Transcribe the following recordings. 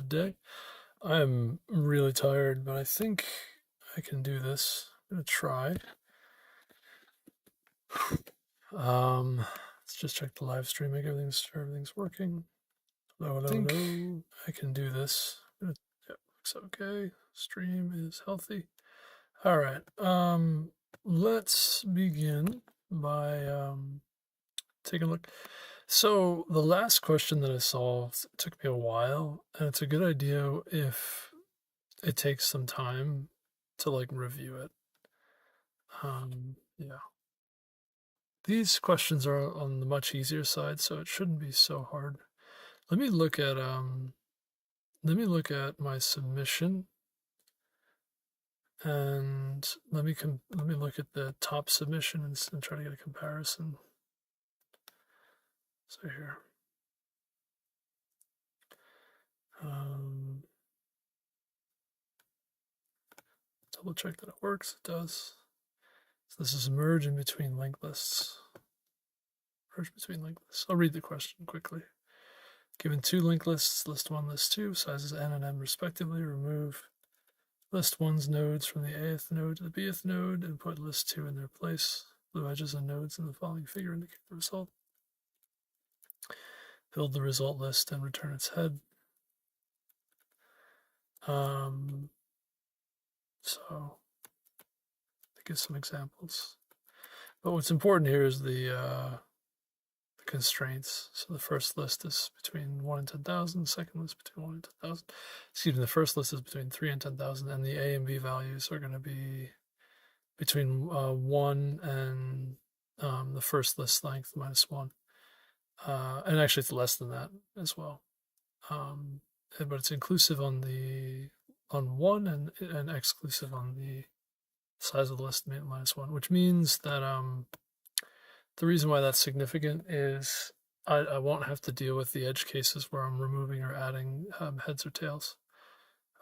day. I'm really tired, but I think I can do this. I'm gonna try. Let's just check the live stream, make everything's working. Hello, hello, hello. I can do this. Yeah, looks okay. Stream is healthy. All right. Let's begin by taking a look. So the last question that I solved took me a while, and it's a good idea if it takes some time to like review it. Yeah. These questions are on the much easier side, so it shouldn't be so hard. Let me look at my submission, and let me look at the top submission and try to get a comparison. So here. Double check that it works. It does. So this is merge in between linked lists. Merge between linked lists. I'll read the question quickly. Given two linked lists, list 1, list 2, sizes n and m respectively, remove list 1's nodes from the ath node to the bth node and put list 2 in their place. Blue edges and nodes in the following figure indicate the result. Build the result list and return its head. So to give some examples. But what's important here is the constraints. So the first list is between 1 and 10,000, the second list between 1 and 10,000. Excuse me, the first list is between 3 and 10,000, and the A and B values are going to be between 1 and the first list length minus 1. And actually it's less than that as well. But it's inclusive on 1 and exclusive on the size of the list minus 1, which means that the reason why that's significant is I won't have to deal with the edge cases where I'm removing or adding heads or tails.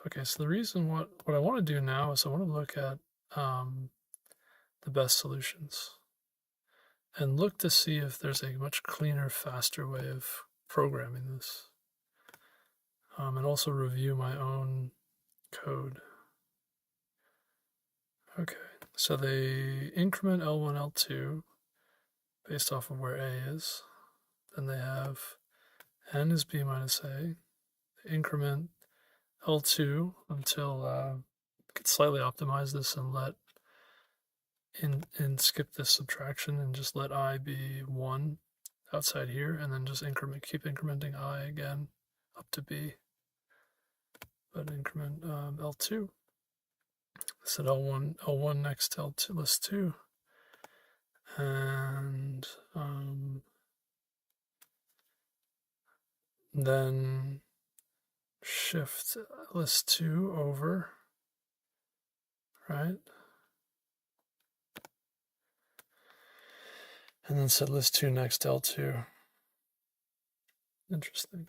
Okay, so the reason what I want to do now is I want to look at the best solutions and look to see if there's a much cleaner, faster way of programming this. And also review my own code. Okay, so they increment L1, L2 based off of where A is. Then they have n is B minus A. They increment L2 until I could slightly optimize this and let and skip this subtraction and just let I be 1 outside here, and then just keep incrementing I again up to B. But increment L2. Set L1 next to L2 list 2, and then shift list 2 over, right? And then set list 2 next to L2. Interesting.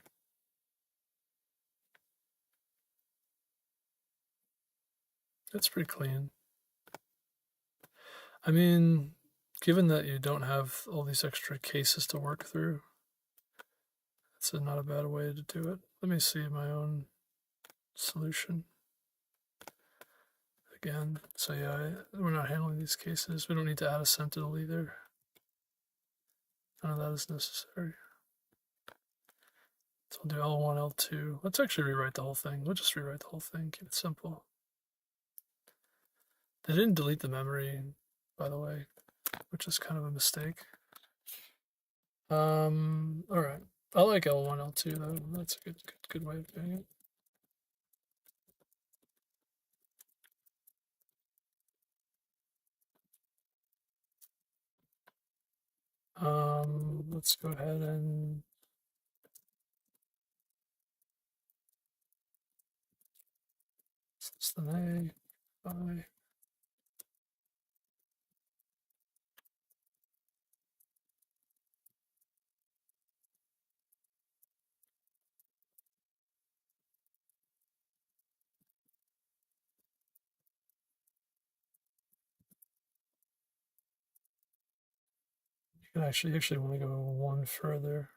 That's pretty clean. I mean, given that you don't have all these extra cases to work through, it's not a bad way to do it. Let me see my own solution. Again, so yeah, we're not handling these cases. We don't need to add a sentinel either. None of that is necessary. So I'll do L1, L2. Let's actually rewrite the whole thing. We'll just rewrite the whole thing, keep it simple. They didn't delete the memory, by the way, which is kind of a mistake. All right. I like L1, L2 though. That's a good way of doing it. Let's go ahead and less than A, I. You actually want to go one further.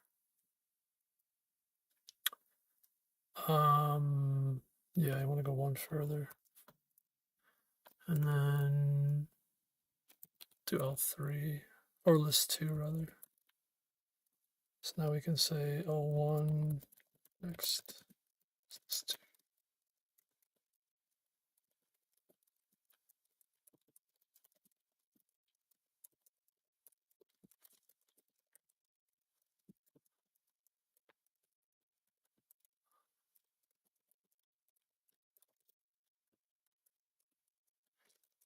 Yeah, I want to go one further. And then do L3, or list 2 rather. So now we can say L1, next, list 2.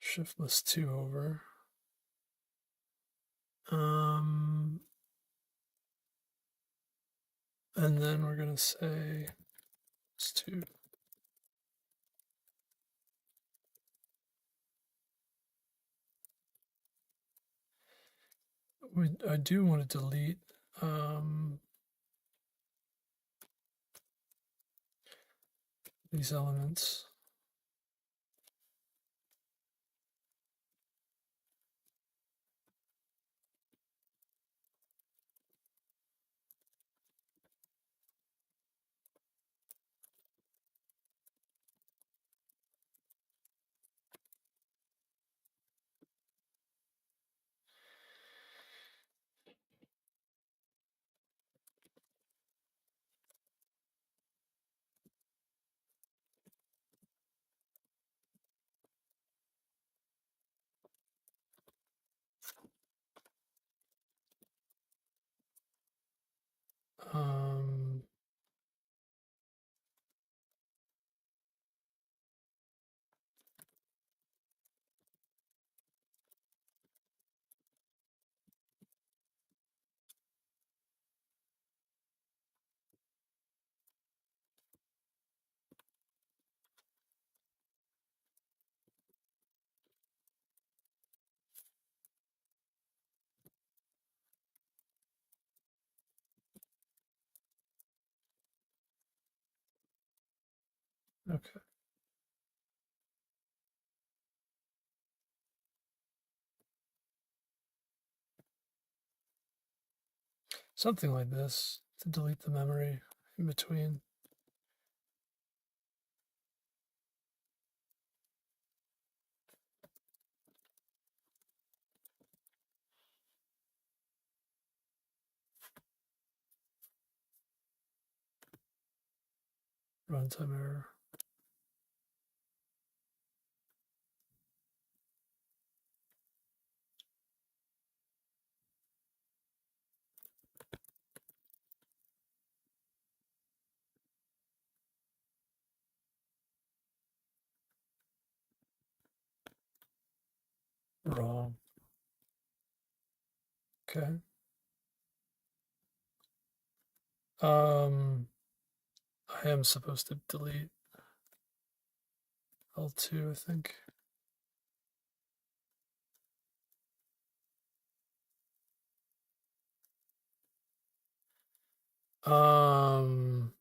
Shift list 2 over. And then we're going to say list 2. I do want to delete these elements. Okay. Something like this to delete the memory in between. Runtime error. Wrong. Okay. I am supposed to delete L2, I think. Um,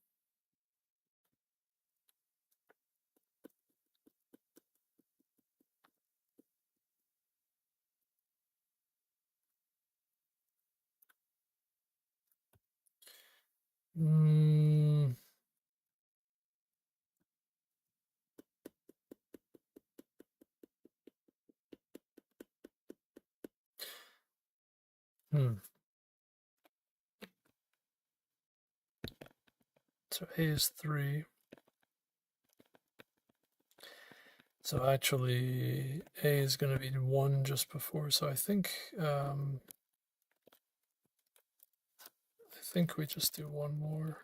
mm, hmm. So A is 3. So actually, A is going to be 1 just before. So I think we just do one more.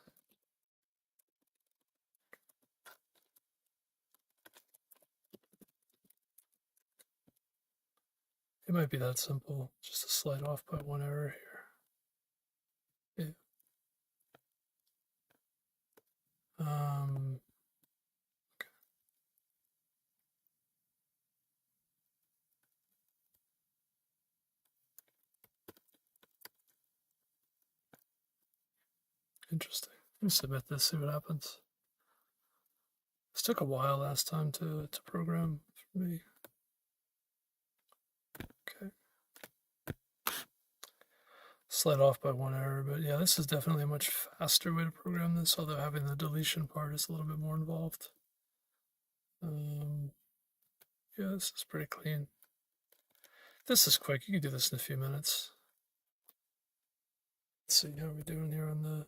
It might be that simple, just to slide off by one error here. Yeah. Okay. Interesting. Let me submit this, see what happens. This took a while last time to program for me. Okay. Slide off by one error, but yeah, this is definitely a much faster way to program this, although having the deletion part is a little bit more involved. Yeah, this is pretty clean. This is quick. You can do this in a few minutes. Let's see how we're doing here on the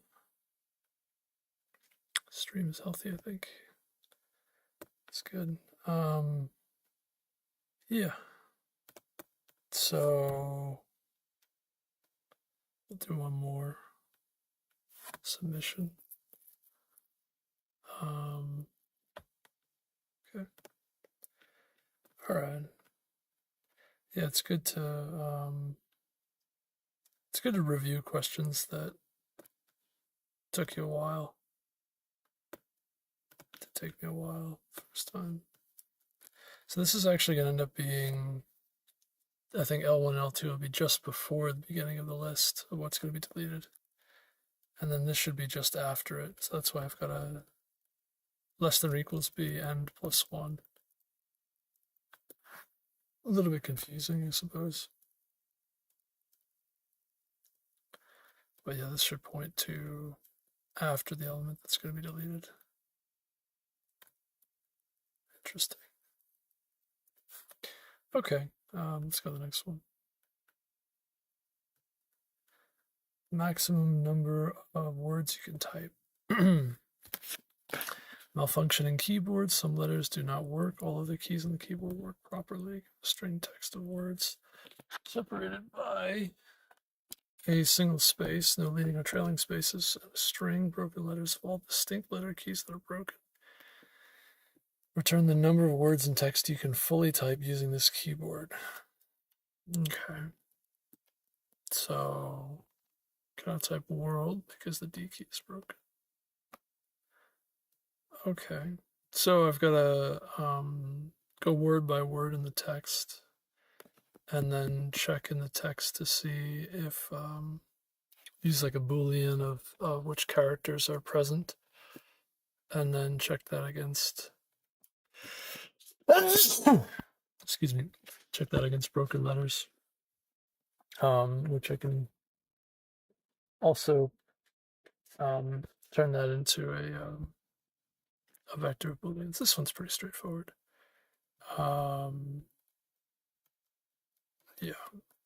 stream. Is healthy, I think. It's good. Yeah. So we'll do one more submission. Okay. All right. Yeah, it's good to review questions that took you a while. It did take me a while first time. So this is actually going to end up being, I think L1 and L2 will be just before the beginning of the list of what's going to be deleted. And then this should be just after it. So that's why I've got a less than or equals b and plus 1. A little bit confusing, I suppose. But yeah, this should point to after the element that's going to be deleted. Interesting. Okay, let's go to the next one. Maximum number of words you can type. Malfunctioning keyboard. Some letters do not work. All other keys on the keyboard work properly. String text of words separated by a single space, no leading or trailing spaces, and a string. Broken letters of all distinct letter keys that are broken. Return the number of words and text you can fully type using this keyboard. Okay. So, cannot type world because the D key is broken. Okay. So I've got to go word by word in the text and then check in the text to see if use like a Boolean of which characters are present, and then check that against excuse me, check that against broken letters, which I can also turn that into a vector of Booleans. This one's pretty straightforward. Yeah,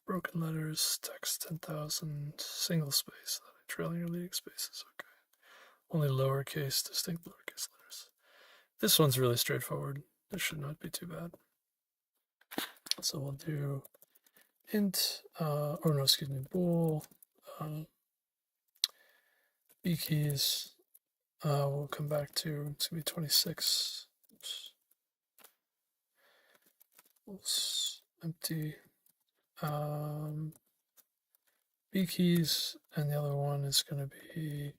broken letters, text 10,000, single space, trailing or leading spaces. Okay. Only lowercase, distinct lowercase letters. This one's really straightforward. This should not be too bad. So we'll do int, bool, b keys. We'll come back to, it's going to be 26. Oops. Empty. B keys, and the other one is going to be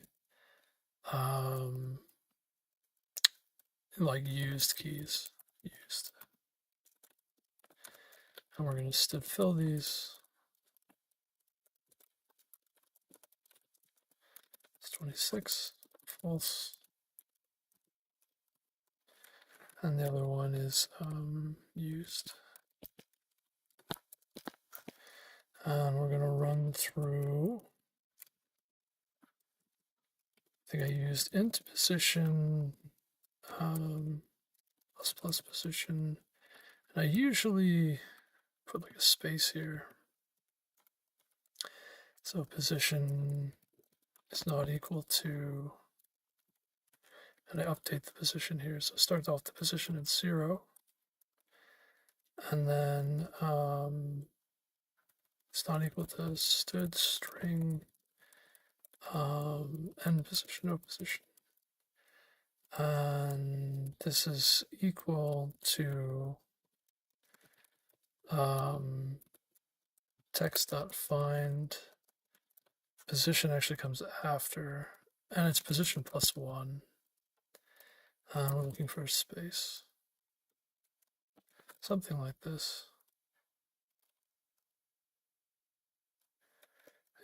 like used keys. Used. And we're going to step fill these. It's 26, false. And the other one is used. And we're going to run through. I think I used int position, plus position. And I usually put like a space here. So position is not equal to, and I update the position here. So start off the position at 0. And then it's not equal to stood string end position, no position. And this is equal to text.find. Position actually comes after, and it's position plus 1. And we're looking for a space. Something like this.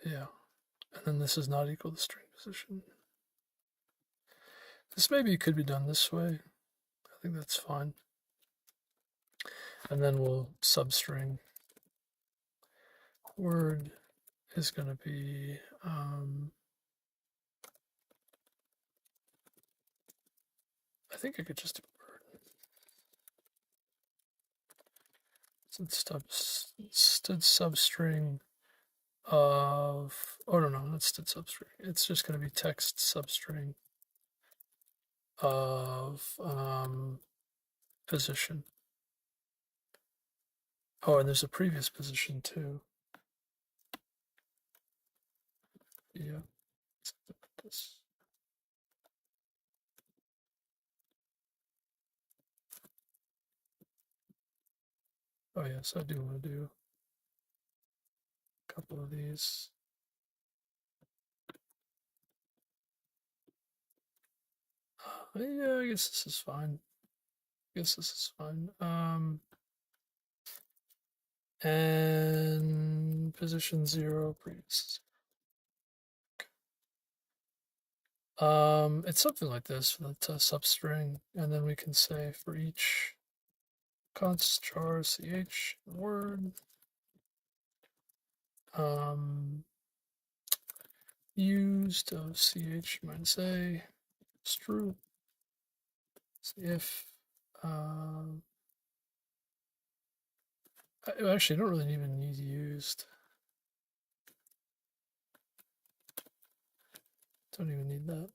Yeah. And then this is not equal to string position. This maybe could be done this way. I think that's fine. And then we'll substring. Word is going to be I think I could just do word. std substring of, oh no, not std substring. It's just going to be text substring of position. Oh, and there's a previous position too. Yeah. This. Oh yes, I do want to do a couple of these. Yeah, I guess this is fine. And position 0 previous. It's something like this for the substring, and then we can say for each const char ch word, used of ch minus a is true. So if I actually don't really even need used. Don't even need that.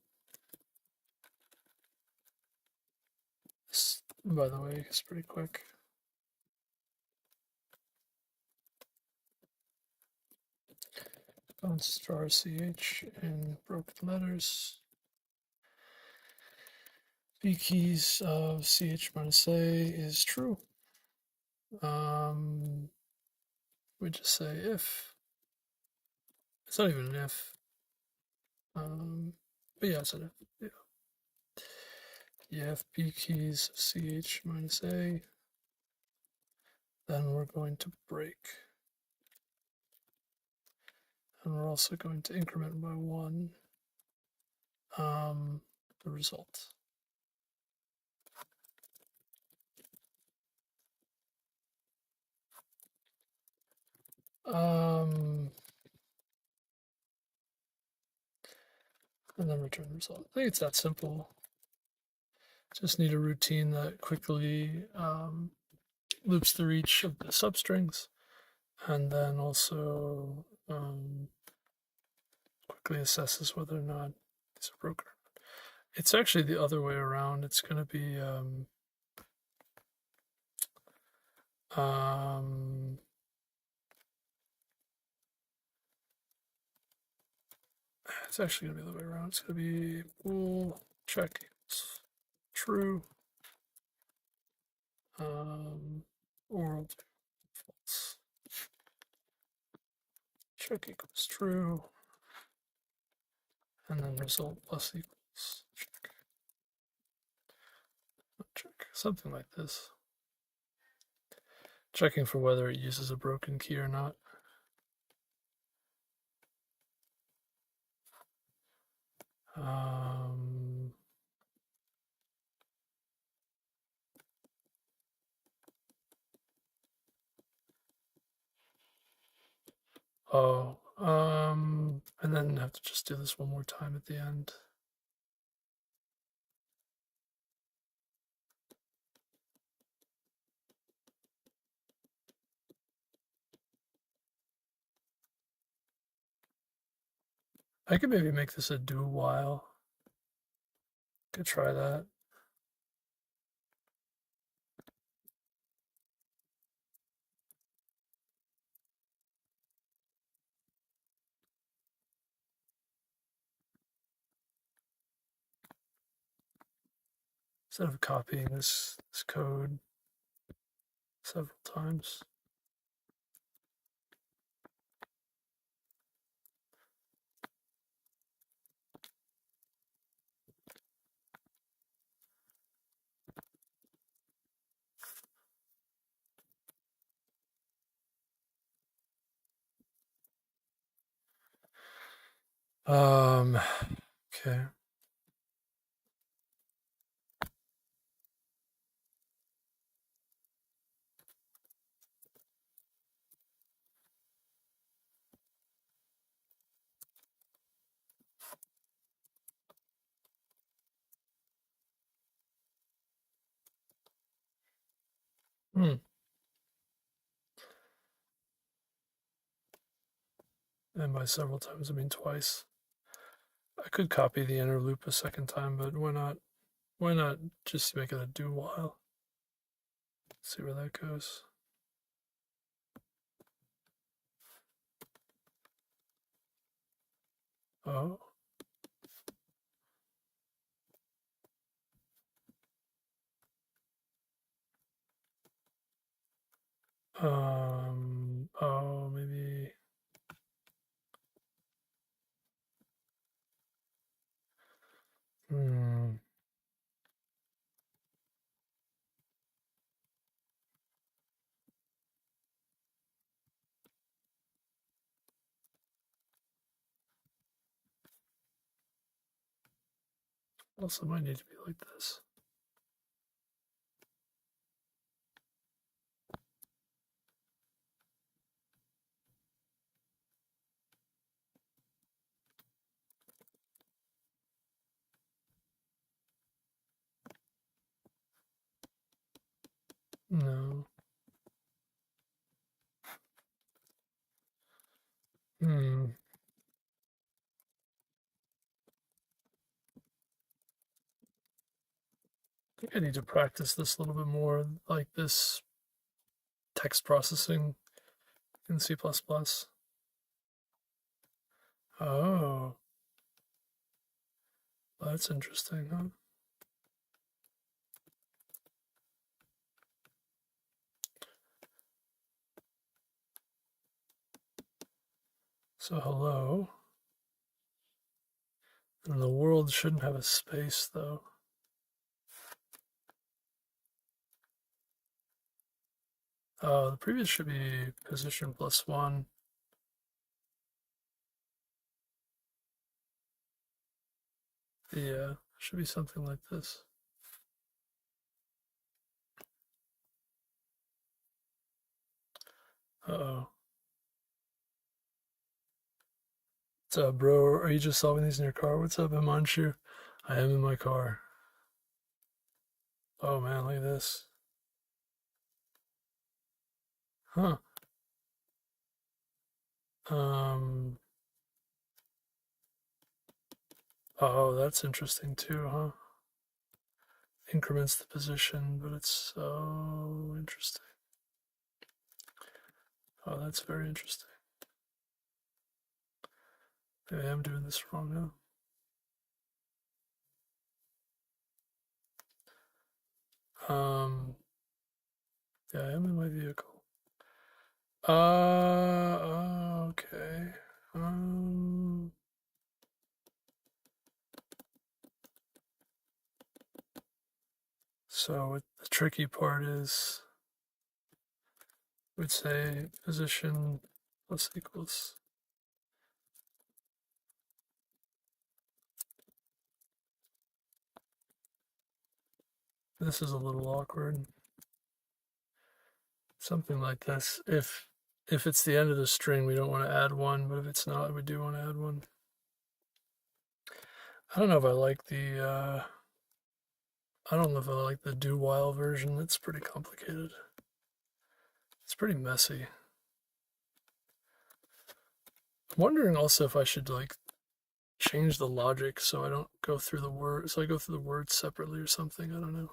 This, by the way, is pretty quick. Const char ch in broken letters. B keys of ch minus a is true. We just say if. It's not even an if. But yeah, it's an if. Yeah. If B keys of ch minus a, then we're going to break. And we're also going to increment by 1 the result. And then return the result. I think it's that simple. Just need a routine that quickly loops through each of the substrings, and then also quickly assesses whether or not these are broken. It's actually the other way around. It's going to be it's actually going to be the other way around. It's going to be bool check equals true, or false. Check equals true, and then result plus equals check. Check, something like this. Checking for whether it uses a broken key or not. And then have to just do this one more time at the end. I could maybe make this a do while. Could try that. Instead of copying this code several times. Okay. And by several times, I mean twice. I could copy the inner loop a second time, but why not? Why not just make it a do while? See where that goes. Oh. Oh, maybe. Hmm. Also might need to be like this. No. Hmm. I think I need to practice this a little bit more, like this text processing in C++. Oh, that's interesting, huh? So hello. And the world shouldn't have a space, though. The previous should be position +1. Yeah, should be something like this. Uh-oh. What's up, bro? Are you just solving these in your car? What's up, Himanshu? I am in my car. Oh man, look at this. Huh. Um. Oh, that's interesting too, huh? Increments the position, but it's so interesting. Oh, that's very interesting. Maybe I'm doing this wrong now. Yeah, I am in my vehicle. Okay. So the tricky part is, we'd say position plus equals. This is a little awkward. Something like this. If it's the end of the string, we don't want to add one, but if it's not, we do want to add one. I don't know if I like the I don't know if I like the do while version. It's pretty complicated. It's pretty messy. I'm wondering also if I should like change the logic so I don't go through the words. So I go through the words separately or something. I don't know.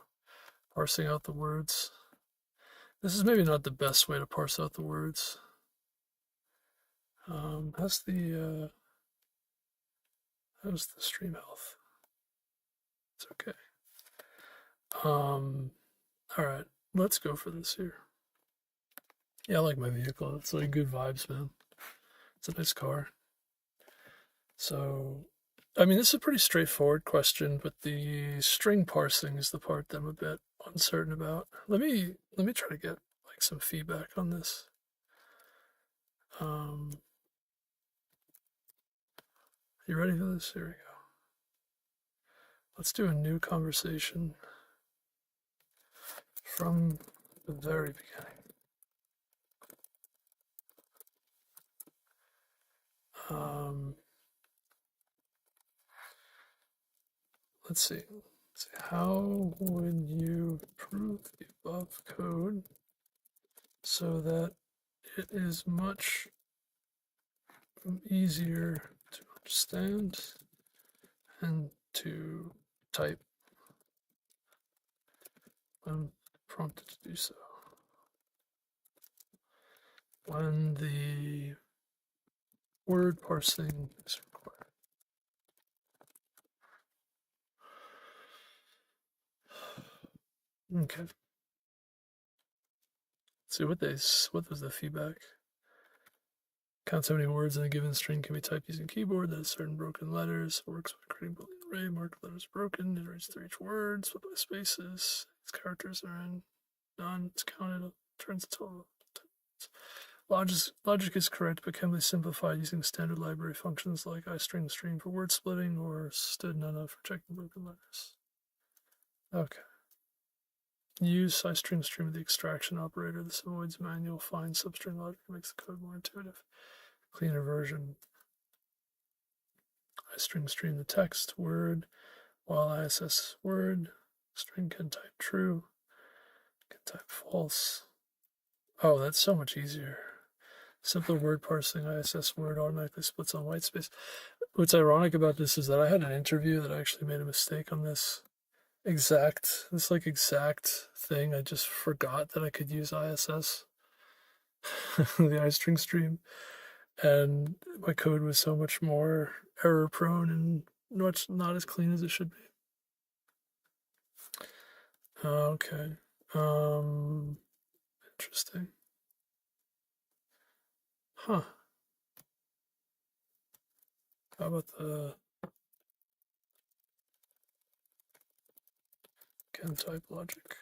Parsing out the words. This is maybe not the best way to parse out the words. How's the stream health? It's okay. All right, let's go for this here. Yeah, I like my vehicle. It's like good vibes, man. It's a nice car. So, I mean, this is a pretty straightforward question, but the string parsing is the part that I'm a bit uncertain about. Let me try to get like some feedback on this. You ready for this? Here we go. Let's do a new conversation from the very beginning. Let's see. How would you improve the above code so that it is much easier to understand and to type when prompted to do so. When the word parsing is required. Okay. See what was the feedback? Count how many words in a given string can be typed using keyboard. That is certain broken letters. Works when creating Boolean array. Marked letters broken. Iterates through each word. Split by spaces. Its characters are in. None. It's counted. Turns the total. Logic is correct, but can be simplified using standard library functions like iString stream for word splitting or stood none of for checking broken letters. Okay. Use iString stream with the extraction operator. This avoids manual find substring logic and makes the code more intuitive. Cleaner version. iString stream the text word, while ISS word. String can type true, can type false. Oh, that's so much easier. Simpler word parsing, ISS word automatically splits on white space. What's ironic about this is that I had an interview that I actually made a mistake on this exact thing. I just forgot that I could use ISS, the iString stream, and my code was so much more error prone and not as clean as it should be. Okay. Interesting. Huh. How about the can type logic?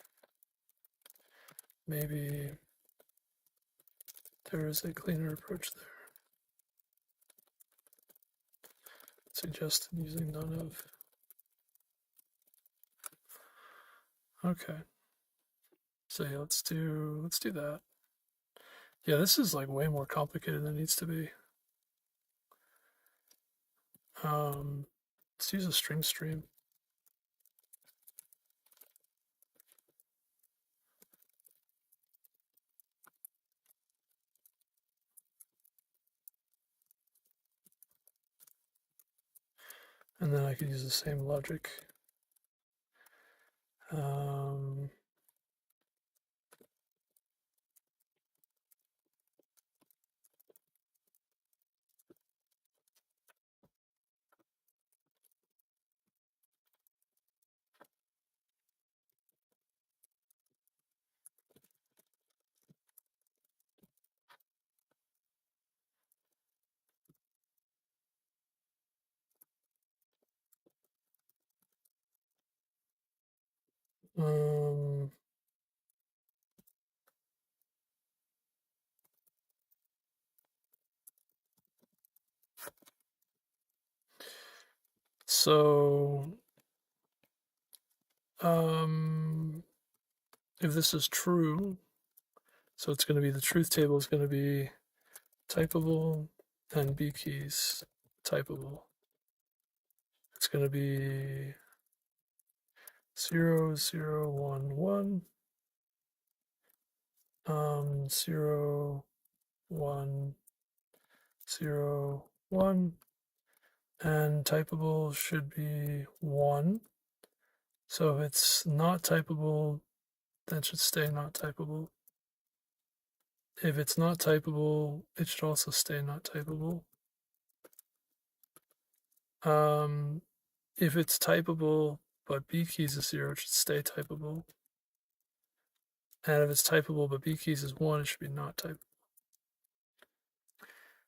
Maybe there is a cleaner approach there. Suggested using none of. Okay. So yeah, let's do that. Yeah, this is like way more complicated than it needs to be. Let's use a string stream. And then I could use the same logic. So if this is true, so it's going to be the truth table is going to be typable and B keys typable. It's going to be 0, 0, 1, 1, 0, 1, 0, 1, and typable should be 1. So if it's not typable, then it should stay not typable. If it's not typable, it should also stay not typable. If it's typable, but B keys is 0, it should stay typable. And if it's typable, but B keys is 1, it should be not typable.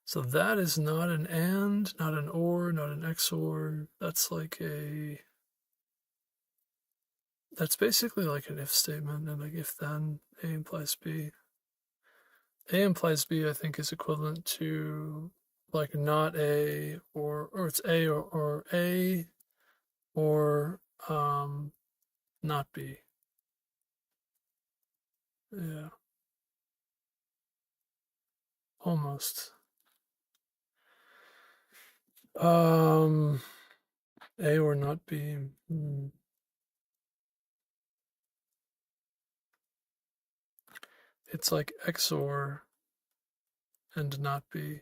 So that is not an AND, not an OR, not an XOR. That's basically like an if statement, and like if then A implies B. A implies B, I think, is equivalent to like not A or it's A or A or not B. Yeah. Almost. A or not B. It's like XOR and not B.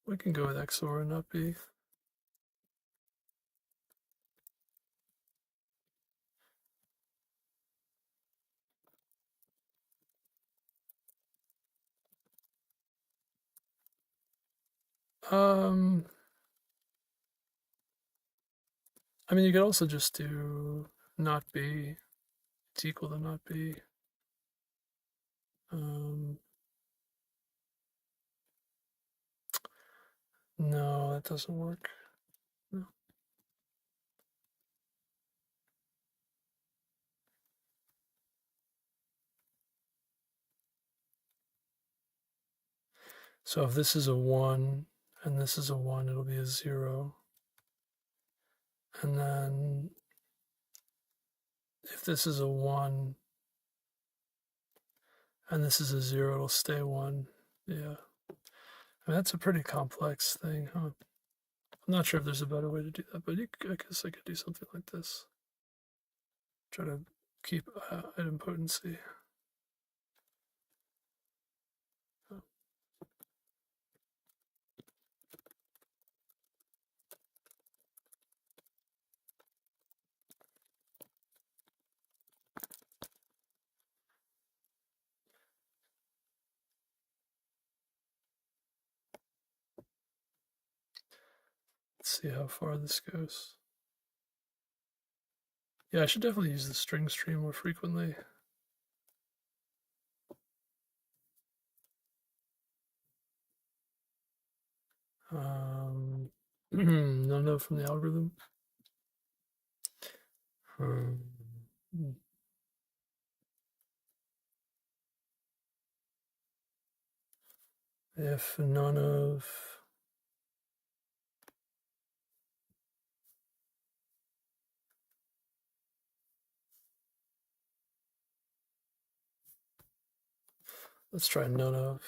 We can go with XOR and not B. I mean, you could also just do not B. It's equal to not B. No, that doesn't work. No. So if this is a 1 and this is a 1, it'll be a 0. And then if this is a 1 and this is a 0, it'll stay 1. Yeah. I mean, that's a pretty complex thing, huh? I'm not sure if there's a better way to do that, but I guess I could do something like this. Try to keep idempotency. Oh. Let's see how far this goes. Yeah, I should definitely use the string stream more frequently. No from the algorithm. If none of let's try none of.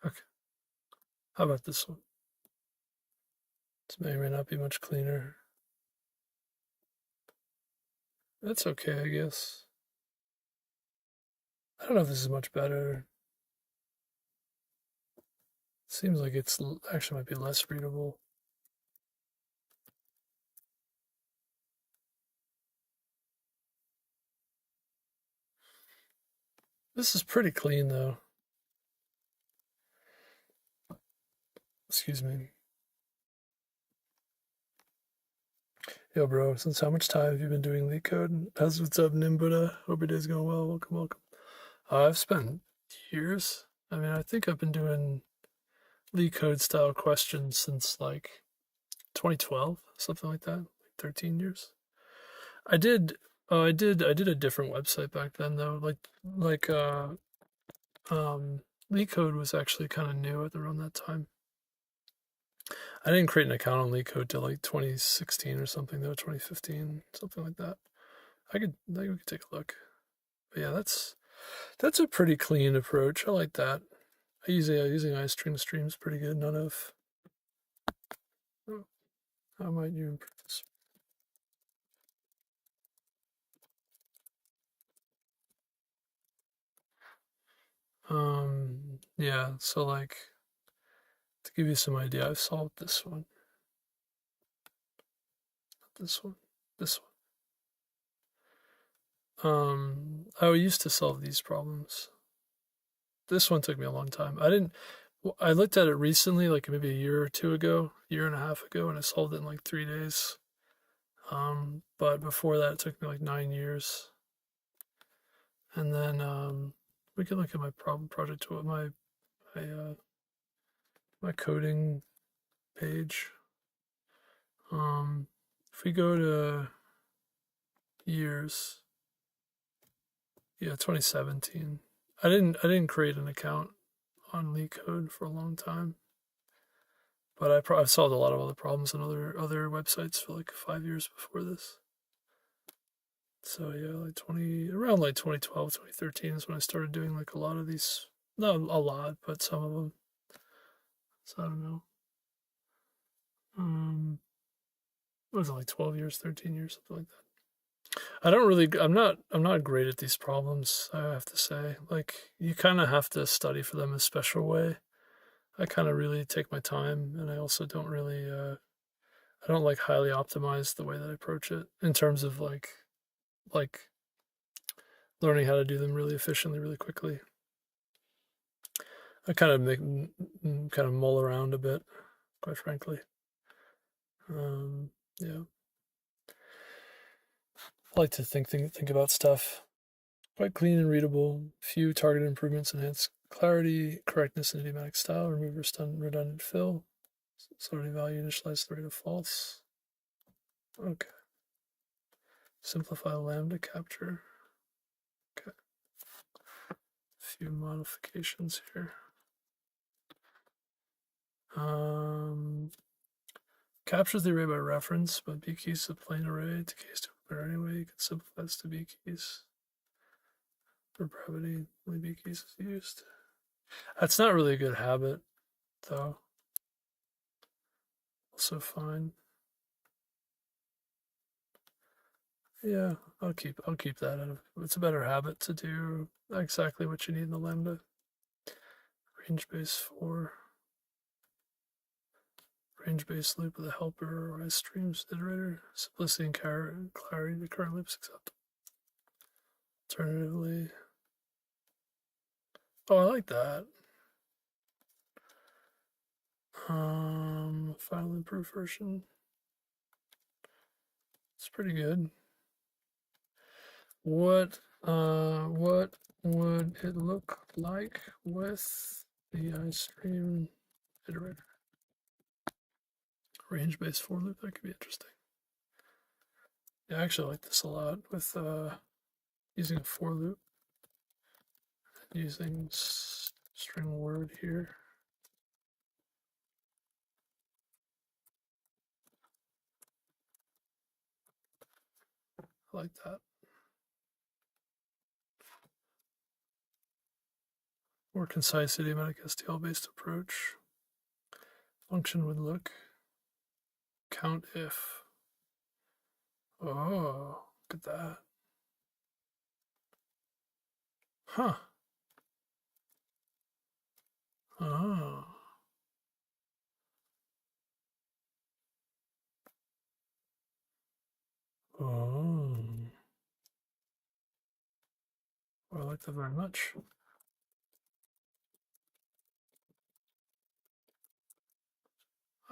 Okay. How about this one? This may or may not be much cleaner. That's okay, I guess. I don't know if this is much better. Seems like it's actually might be less readable. This is pretty clean, though. Excuse me. Yo, bro, since how much time have you been doing LeetCode? What's up, Nimbuda? Hope your day's going well. Welcome, welcome. I've spent years. I mean, I think I've been doing LeetCode style questions since like 2012, something like that, like 13 years. I did a different website back then though. LeetCode was actually kind of new at around that time. I didn't create an account on LeetCode till like 2016 or something though, 2015, something like that. We could take a look. But yeah, that's a pretty clean approach. I like that. Using iString stream is pretty good. None of. Oh, how might you improve this? Yeah, so like, to give you some idea, I've solved this one. This one. This one. I used to solve these problems. This one took me a long time. I looked at it recently, like maybe a year or two ago, year and a half ago, and I solved it in like 3 days. But before that, it took me like 9 years. And then we can look at my problem project, my my coding page. If we go to years, yeah, 2017. I didn't create an account on LeetCode for a long time, but I've solved a lot of other problems on other websites for like 5 years before this. So yeah, like around like 2012, 2013 is when I started doing like a lot of these. Not a lot, but some of them. So I don't know. What was it, like 12 years, 13 years, something like that. I'm not great at these problems, I have to say. Like, you kind of have to study for them in a special way. I kind of really take my time, and I also don't really, I don't like highly optimize the way that I approach it in terms of like learning how to do them really efficiently, really quickly. I kind of mull around a bit, quite frankly. Yeah. I like to think about stuff. Quite clean and readable. Few targeted improvements, enhance clarity, correctness, and idiomatic style. Remove redundant fill. Sorting value, initialize the rate of false. Okay. Simplify lambda capture. Okay. A few modifications here. Captures the array by reference, but B keys to plain array to case to open anyway. You can simplify this to B keys. For brevity, only B keys is used. That's not really a good habit, though. Also fine. Yeah, I'll keep that out of. It's a better habit to do exactly what you need in the lambda. Range base 4. Range base loop with a helper or streams iterator. Simplicity and clarity. The current loop's acceptable. Alternatively, oh, I like that. Final improved version. It's pretty good. What would it look like with the iStream iterator? Range based for loop, that could be interesting. Yeah, I actually like this a lot with using a for loop, using string word here. I like that. More concise idiomatic STL based approach. Function would look count if. Oh, look at that. Huh. Oh. Oh. Well, I like that very much.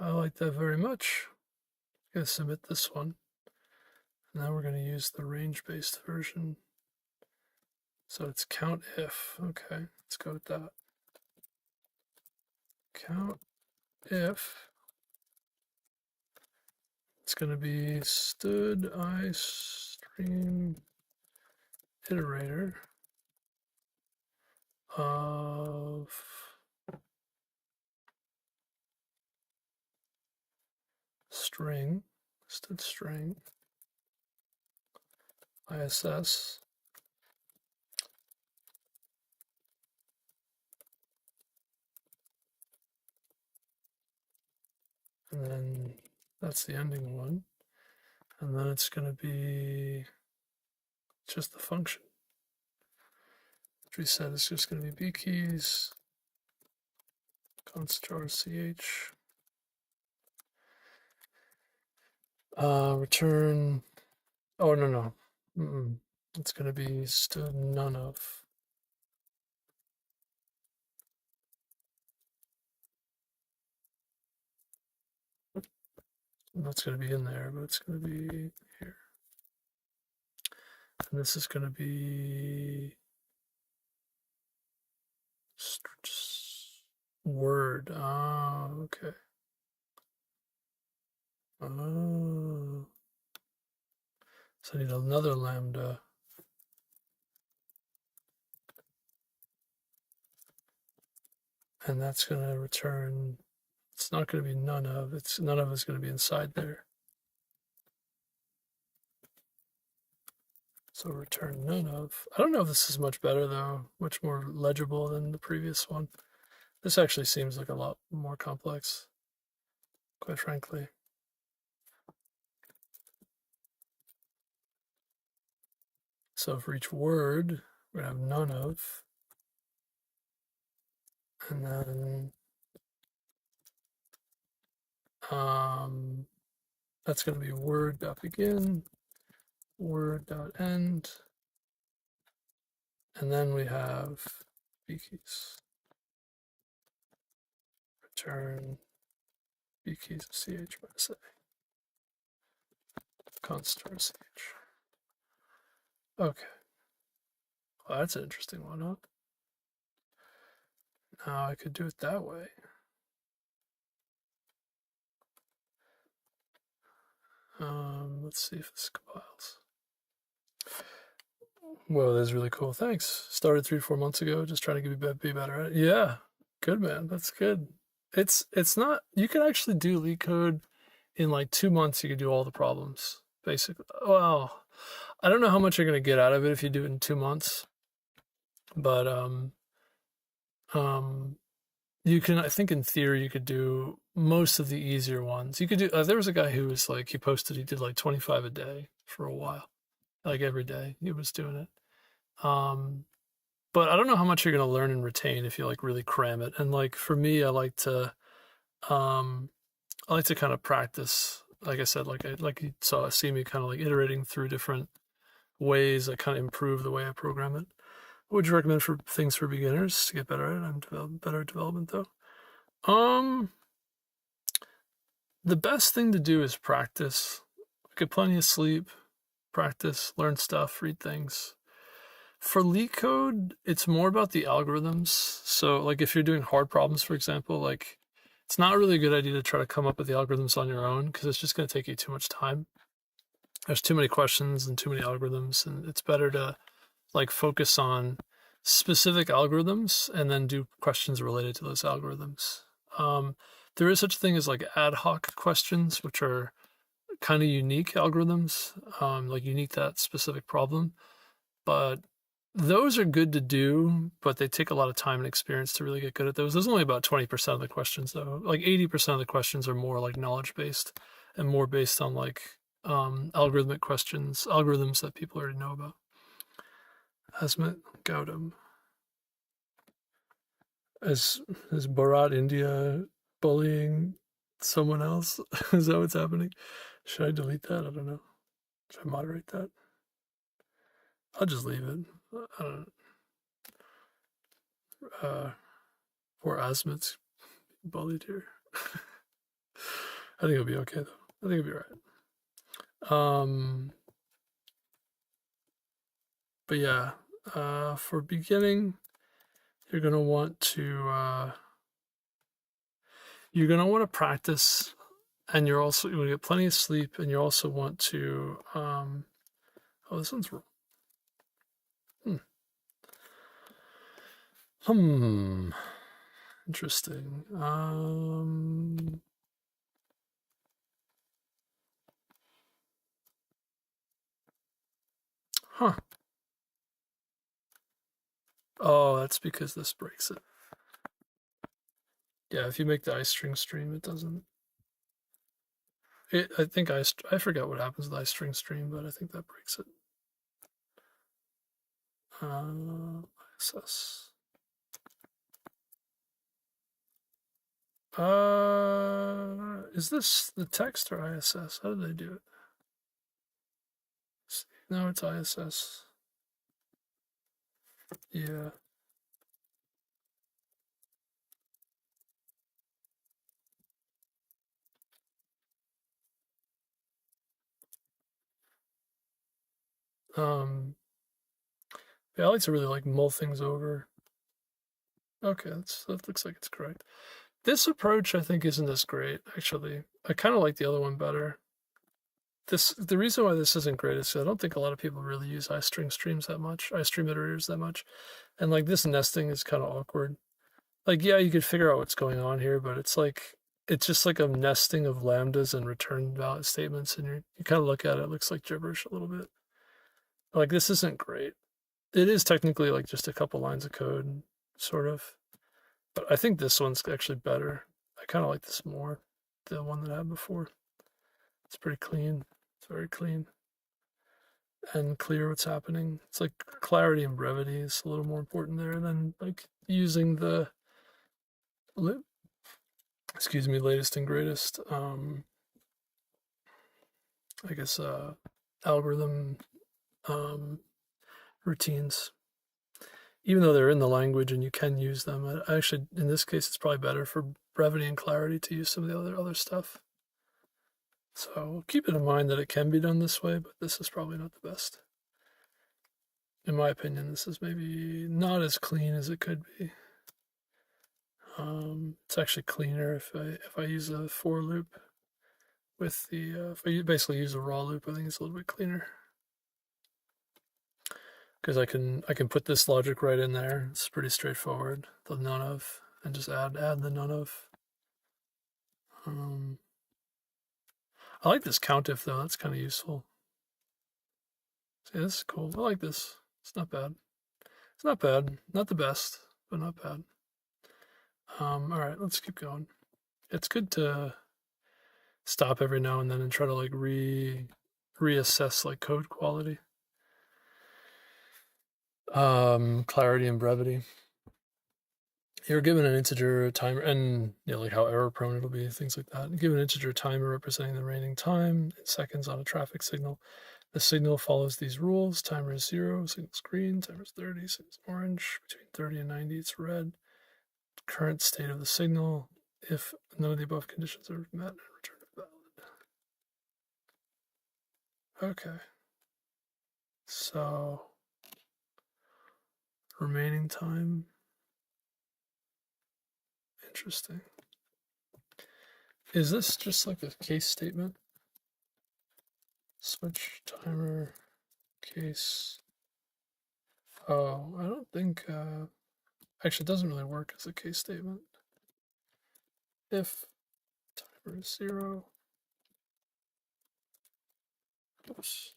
I like that very much. I'm going to submit this one. Now we're going to use the range-based version. So it's count if. Okay, let's go with that. Count if. It's going to be stood iStream iterator of string, stood string, ISS, and then that's the ending one. And then it's going to be just the function, which we said is just going to be B keys, const jar ch, return, oh, no. It's going to be stood none of. That's going to be in there, but it's going to be here. And this is going to be word. Oh, So I need another lambda. And that's going to return, it's not going to be none of, none of it's going to be inside there. So return none of. I don't know if this is much better though, much more legible than the previous one. This actually seems like a lot more complex, quite frankly. So for each word, we're going to have none of. And then that's going to be word.begin, word.end, and then we have B keys. Return B keys of ch minus a. Const star ch. Okay. Well, that's an interesting one, huh? Now I could do it that way. Let's see if this compiles. Whoa, that's really cool. Thanks. Started 3-4 months ago, just trying to be better at it. Yeah, good, man. That's good. It's not, you can actually do LeetCode in like 2 months. You could do all the problems, basically. Well, I don't know how much you're going to get out of it if you do it in 2 months, but you can, I think in theory, you could do most of the easier ones. You could do, there was a guy who was like, he posted, he did like 25 a day for a while, like every day he was doing it. But I don't know how much you're going to learn and retain if you like really cram it. And like, for me, I like to kind of practice. Like I said, like you see me kind of like iterating through different ways that kind of improve the way I program it. What would you recommend for things for beginners to get better at it? I'm better at development though. The best thing to do is practice. Get plenty of sleep, practice, learn stuff, read things. For LeetCode, it's more about the algorithms. So like if you're doing hard problems, for example, like it's not really a good idea to try to come up with the algorithms on your own because it's just going to take you too much time. There's too many questions and too many algorithms, and it's better to like focus on specific algorithms and then do questions related to those algorithms. There is such a thing as like ad hoc questions, which are kind of unique algorithms, like unique to that specific problem. But those are good to do, but they take a lot of time and experience to really get good at those. There's only about 20% of the questions though. Like 80% of the questions are more like knowledge based and more based on like algorithmic questions, algorithms that people already know about. Asmat Gautam. Is Bharat India bullying someone else? Is that what's happening? Should I delete that? I don't know. Should I moderate that? I'll just leave it. I don't know. Poor Asmat's bullied here. I think it'll be okay though. I think it'll be right. But yeah, for beginning, you're gonna want to practice, and you're going to get plenty of sleep, and you also want to oh, this one's wrong. Interesting. Huh. Oh, that's because this breaks it. Yeah, if you make the iString stream, it doesn't. I think I forget what happens with iString stream, but I think that breaks it. ISS. Is this the text or ISS? How did they do it? No, it's ISS. Yeah. Yeah, I like to really like mull things over. Okay, that looks like it's correct. This approach I think isn't as great, actually. I kind of like the other one better. the reason why this isn't great is I don't think a lot of people really use iString streams that much, iStream iterators that much, and like this nesting is kind of awkward. Like, yeah, you could figure out what's going on here, but it's just like a nesting of lambdas and return valid statements, and you kind of look at it, it looks like gibberish a little bit. Like, this isn't great. It is technically like just a couple lines of code, sort of, but I think this one's actually better. I kind of like this more, the one that I had before. It's pretty clean. It's very clean and clear what's happening. It's like clarity and brevity is a little more important there than like using the latest and greatest I guess algorithm routines, even though they're in the language and you can use them. I actually, in this case, it's probably better for brevity and clarity to use some of the other stuff. So keep it in mind that it can be done this way, but this is probably not the best. In my opinion, this is maybe not as clean as it could be. It's actually cleaner if I use a for loop with the if I basically use a raw loop. I think it's a little bit cleaner because I can put this logic right in there. It's pretty straightforward. The none of, and just add the none of. I like this COUNTIF though. That's kind of useful. See, this is cool. I like this. It's not bad. It's not bad. Not the best, but not bad. All right, let's keep going. It's good to stop every now and then and try to like reassess like code quality, clarity and brevity. You're given an integer timer, and like how error prone it'll be, things like that. Give an integer timer representing the reigning time in seconds on a traffic signal. The signal follows these rules. Timer is 0, signal's green. Timer is 30, signal's orange. Between 30 and 90, it's red. Current state of the signal. If none of the above conditions are met, return it valid. Okay. So, remaining time. Interesting. Is this just like a case statement? Switch timer case. Oh, I don't think, actually it doesn't really work as a case statement. If timer is 0, oops,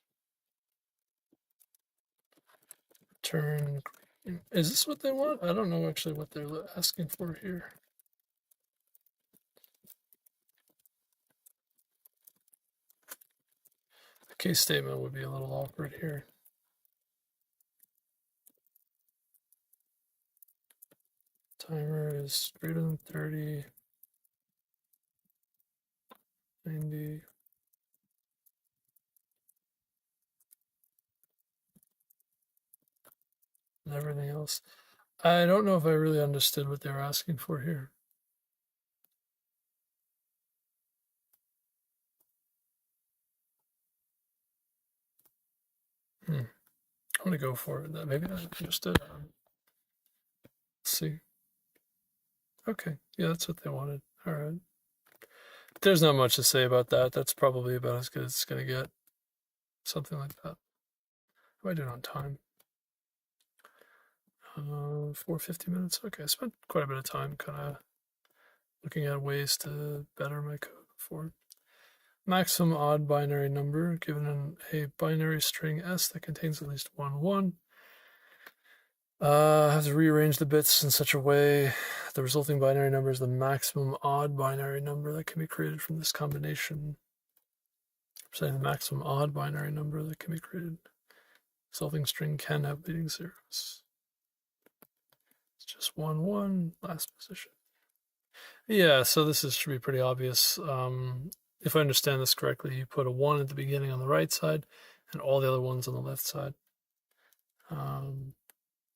return green. Is this what they want? I don't know actually what they're asking for here. The case statement would be a little awkward here. Timer is greater than 30, 90. And everything else. I don't know if I really understood what they were asking for here. I'm gonna go for it. Maybe I understood. Let's see. Okay, yeah, that's what they wanted. All right. There's not much to say about that. That's probably about as good as it's gonna get. Something like that. How am I doing on time? 450 minutes. Okay, I spent quite a bit of time kind of looking at ways to better my code before. Maximum odd binary number given a binary string S that contains at least 1, 1. I have to rearrange the bits in such a way the resulting binary number is the maximum odd binary number that can be created from this combination. Representing the maximum odd binary number that can be created. Resulting string can have leading zeros. It's just 1, 1, last position. Yeah, so this should be pretty obvious. If I understand this correctly, you put a 1 at the beginning on the right side and all the other ones on the left side.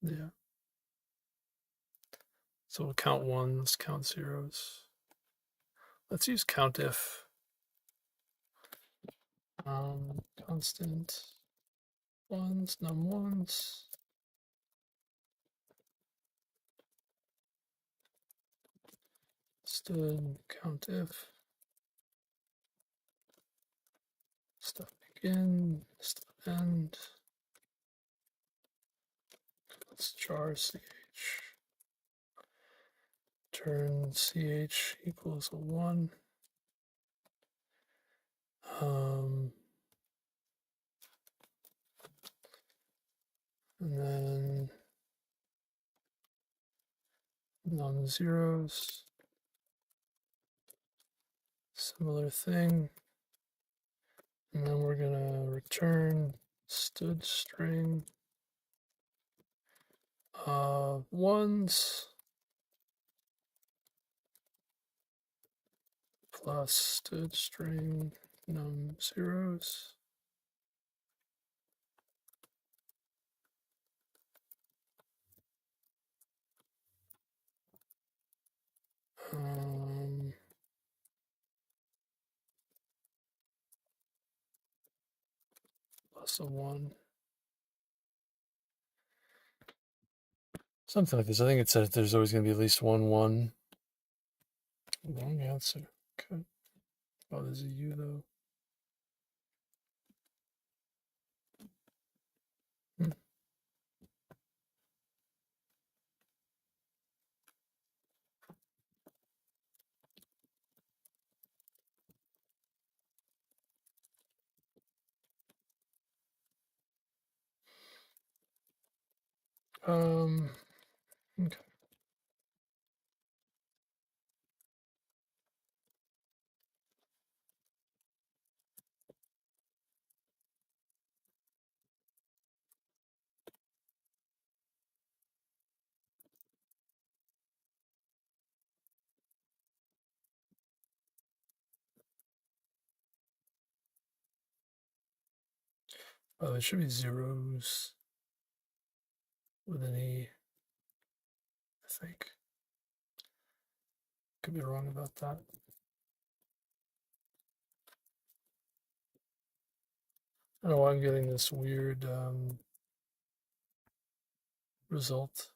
Yeah. So we'll count ones, count zeros. Let's use COUNTIF. Constant ones, num ones. Stood COUNTIF. Stuff begin, stuff end. Let's jar ch. Turn ch equals a 1. And then non-zeros, similar thing. And then we're gonna return std string ones plus std string num-zeros. Plus a 1. Something like this. I think it says there's always going to be at least one. Wrong answer. Okay. Oh, there's a U though. Okay. Oh, there should be zeros with an E, I think. Could be wrong about that. I don't know why I'm getting this weird result.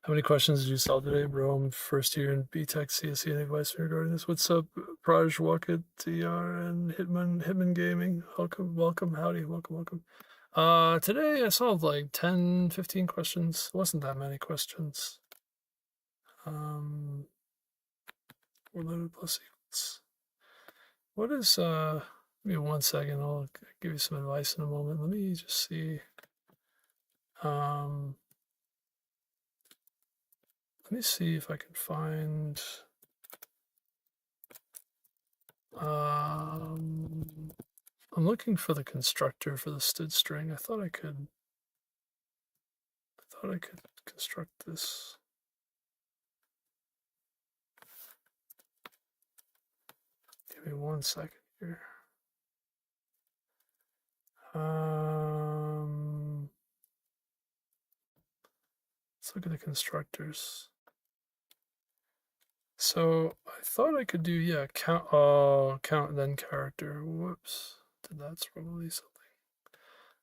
How many questions did you solve today, bro? I'm first year in BTech CSE. Any advice regarding this? What's up, Praj Wakat, TR, and Hitman Gaming? Welcome, howdy, welcome. Today I solved like 10, 15 questions. It wasn't that many questions. Loaded plus equals. What is, give me 1 second. I'll give you some advice in a moment. Let me just see. Let me see if I can find, I'm looking for the constructor for the std string. I thought I could construct this. Give me 1 second here. Let's look at the constructors. So I thought I could do, yeah, count then character. Whoops. That's probably something.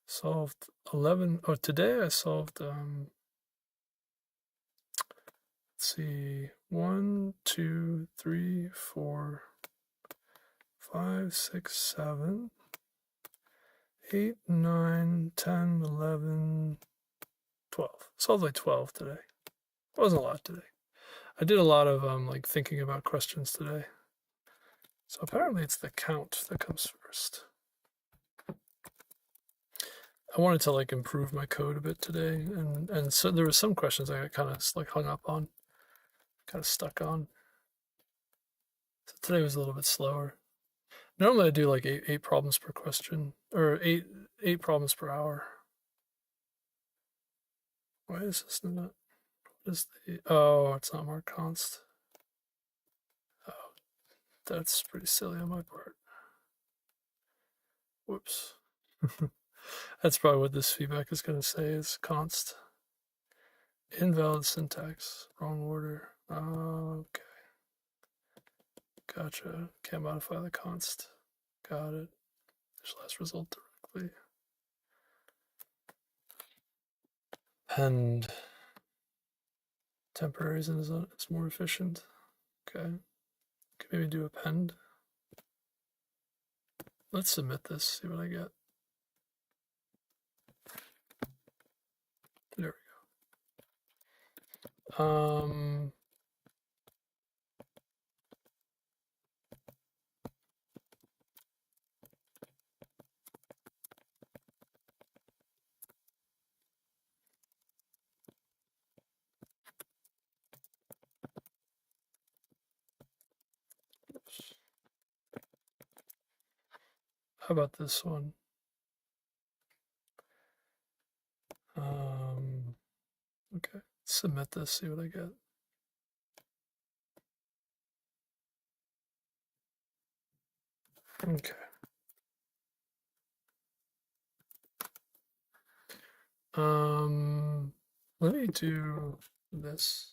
Solved 11. Oh, today I solved, let's see, 1, 2, 3, 4, 5, 6, 7, 8, 9, 10, 11, 12. Solved like 12 today. It wasn't a lot today. I did a lot of like thinking about questions today. So apparently it's the count that comes first. I wanted to like improve my code a bit today, and so there were some questions I got kind of like hung up on, kind of stuck on. So today was a little bit slower. Normally I do like eight problems per question, or eight problems per hour. Why is this not? What is the? Oh, it's not marked const. Oh, that's pretty silly on my part. Whoops. That's probably what this feedback is going to say is const. Invalid syntax, wrong order. Okay. Gotcha. Can't modify the const. Got it. There's last result directly. Append. Temporaries is more efficient. Okay. Can maybe do append. let's submit this, see what I get. There we go. How about this one? Okay, submit this, see what I get. Okay. Let me do this.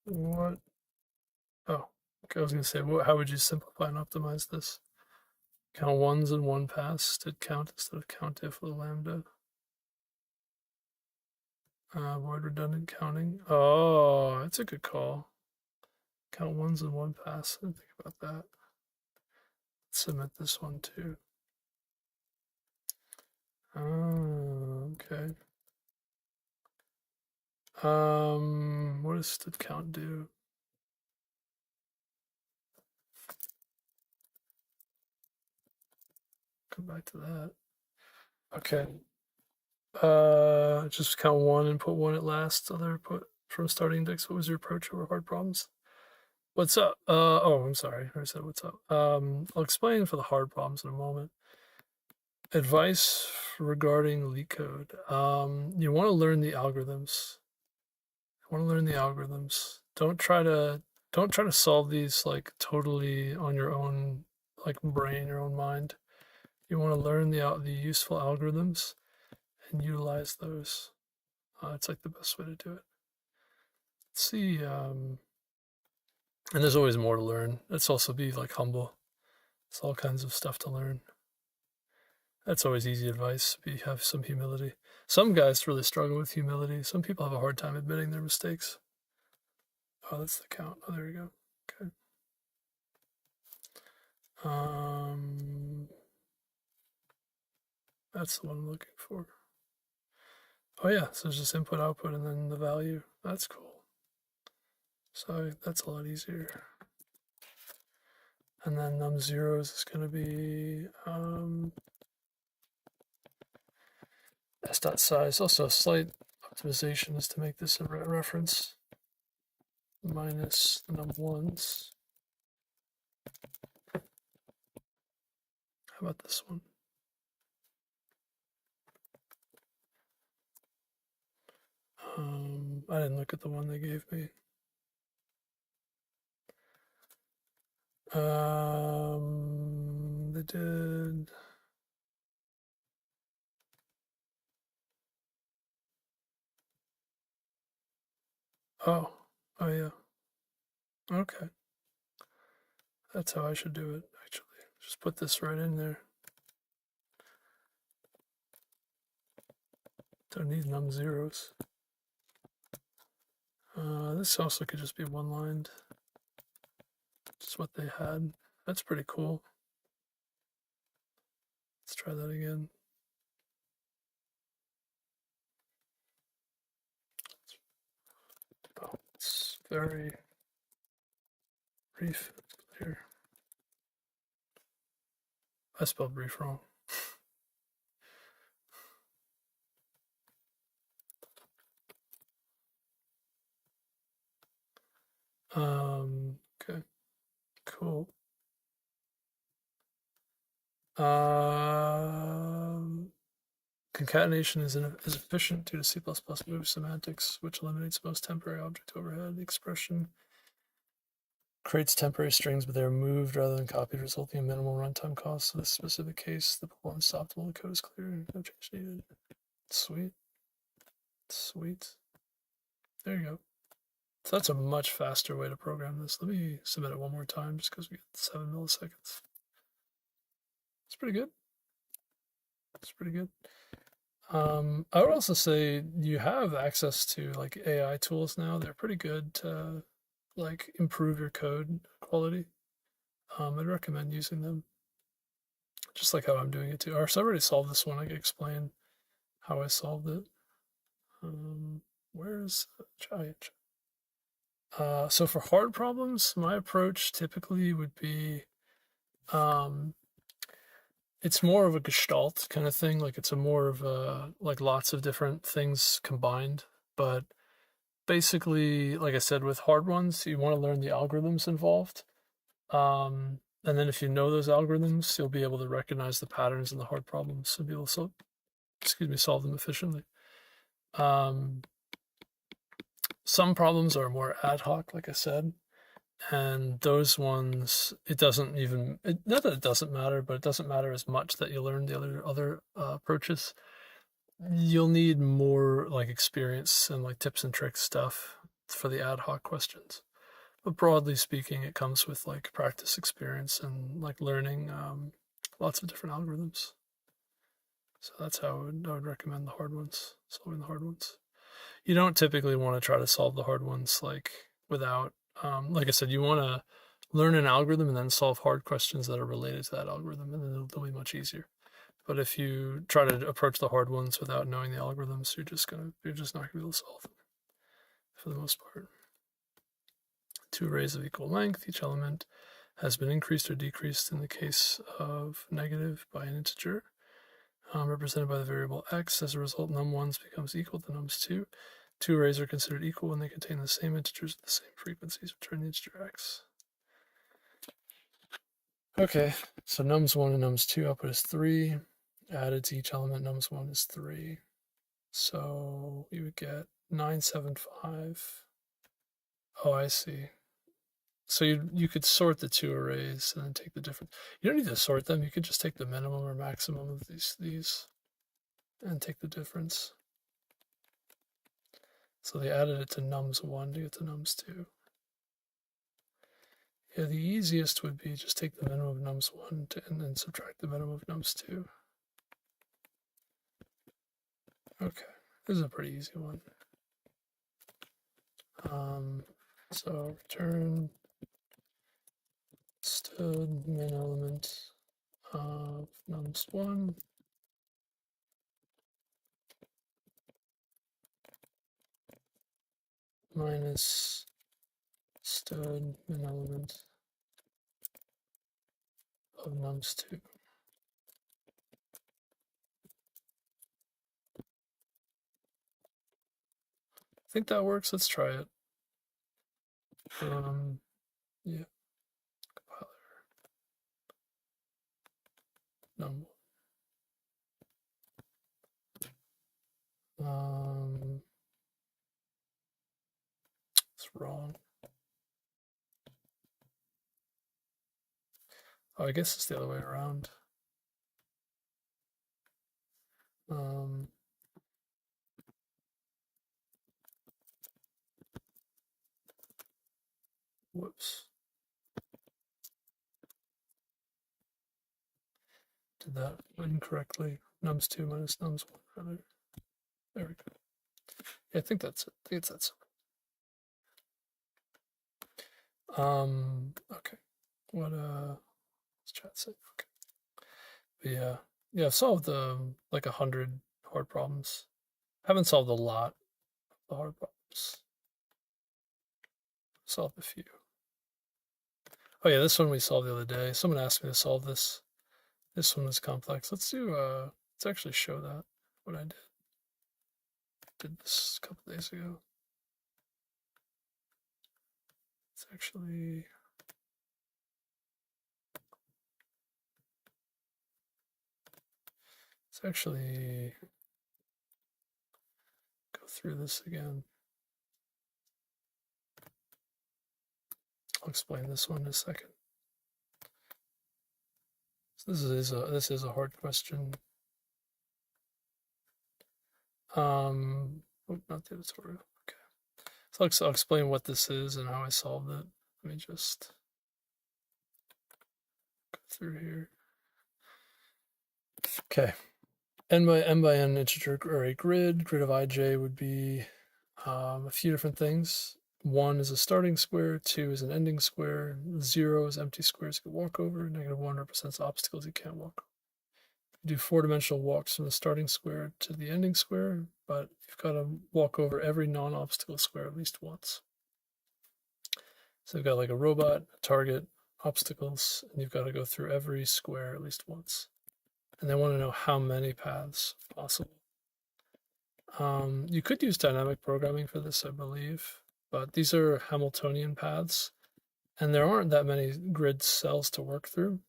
What? Oh, okay, I was gonna say, how would you simplify and optimize this? Count ones in one pass, did count instead of count if with a lambda. Avoid redundant counting. Oh, that's a good call. Count ones in one pass. I didn't think about that. Let's submit this one too. Oh, okay. What does did count do? Come back to that. Okay. Just count one and put one at last. Other put from starting index. What was your approach over hard problems? What's up? Oh, I'm sorry. I said what's up. I'll explain for the hard problems in a moment. Advice regarding LeetCode. You want to learn the algorithms. Don't try to solve these like totally on your own like brain, your own mind. You want to learn the useful algorithms and utilize those. It's like the best way to do it. Let's see, and there's always more to learn. Let's also be like humble. It's all kinds of stuff to learn. That's always easy advice. Have some humility. Some guys really struggle with humility. Some people have a hard time admitting their mistakes. Oh, that's the count. Oh, there we go. Okay. That's the one I'm looking for. Oh yeah, so it's just input, output, and then the value. That's cool. So that's a lot easier. And then num zeros is going to be s dot size. Also, a slight optimization is to make this a reference minus the num ones. How about this one? I didn't look at the one they gave me. They did. Oh yeah. Okay. That's how I should do it, actually. Just put this right in there. Don't need num zeros. This also could just be one-lined. Just what they had. That's pretty cool. Let's try that again. Oh, it's very brief. Clear. I spelled brief wrong. Okay, cool. Concatenation is efficient due to C++ move semantics, which eliminates most temporary object overhead. The expression creates temporary strings, but they are moved rather than copied, resulting in minimal runtime costs. In this specific case, the performance optimal, the code is clear, no change needed. Sweet. Sweet. There you go. So that's a much faster way to program this. Let me submit it one more time just because we get 7 milliseconds. It's pretty good. It's pretty good. I would also say you have access to like AI tools now. They're pretty good to like improve your code quality. I'd recommend using them, just like how I'm doing it too. Or so I already solved this one. I can explain how I solved it. Where's Giant? So for hard problems, my approach typically would be, it's more of a gestalt kind of thing. Like it's a more of a, like lots of different things combined. But basically, like I said, with hard ones, you want to learn the algorithms involved. And then if you know those algorithms, you'll be able to recognize the patterns in the hard problems and be able to, solve them efficiently. Some problems are more ad hoc, like I said, and those ones, it doesn't even, not that it doesn't matter, but it doesn't matter as much that you learn the other approaches. You'll need more like experience and like tips and tricks stuff for the ad hoc questions. But broadly speaking, it comes with like practice experience and like learning lots of different algorithms. So that's how I would recommend the hard ones, solving the hard ones. You don't typically want to try to solve the hard ones like without, like I said, you want to learn an algorithm and then solve hard questions that are related to that algorithm, and then they'll be much easier. But if you try to approach the hard ones without knowing the algorithms, you're just not gonna be able to solve them for the most part. Two arrays of equal length, each element has been increased or decreased in the case of negative by an integer, represented by the variable x. As a result, num1 becomes equal to nums2. Two arrays are considered equal when they contain the same integers with the same frequencies. Return the integer x. Okay, so nums1 and nums2 output is 3. Added to each element, nums1 is 3. So you would get 975. Oh, I see. So you could sort the two arrays and then take the difference. You don't need to sort them. You could just take the minimum or maximum of these and take the difference. So they added it to nums1 to get to nums2. Yeah, the easiest would be just take the minimum of nums1 and then subtract the minimum of nums2. Okay, this is a pretty easy one. So return std min element of nums1 minus std min element of nums2. I think that works. Let's try it. Yeah. Compiler. Num. It's wrong. Oh, I guess it's the other way around. Whoops. Did that incorrectly. Nums2 minus nums1 rather. There we go. Yeah, I think that's it. I think it's that simple. Okay. What what's chat say? Okay. But yeah, I've solved like 100 hard problems. Haven't solved a lot of the hard problems. Solved a few. Oh yeah, this one we solved the other day. Someone asked me to solve this. This one was complex. Let's actually show that what I did. Did this a couple days ago. It's actually go through this again. I'll explain this one in a second. So this is a hard question. Oh, not the editorial. Okay. So I'll explain what this is and how I solved it. Let me just go through here. Okay. N by n integer array grid. Grid of ij would be a few different things. 1 is a starting square, 2 is an ending square, 0 is empty squares you can walk over, -1 represents obstacles you can't walk over. You do 4-dimensional walks from the starting square to the ending square, but you've got to walk over every non-obstacle square at least once. So you've got like a robot, a target, obstacles, and you've got to go through every square at least once. And they want to know how many paths possible. You could use dynamic programming for this, I believe, but these are Hamiltonian paths, and there aren't that many grid cells to work through.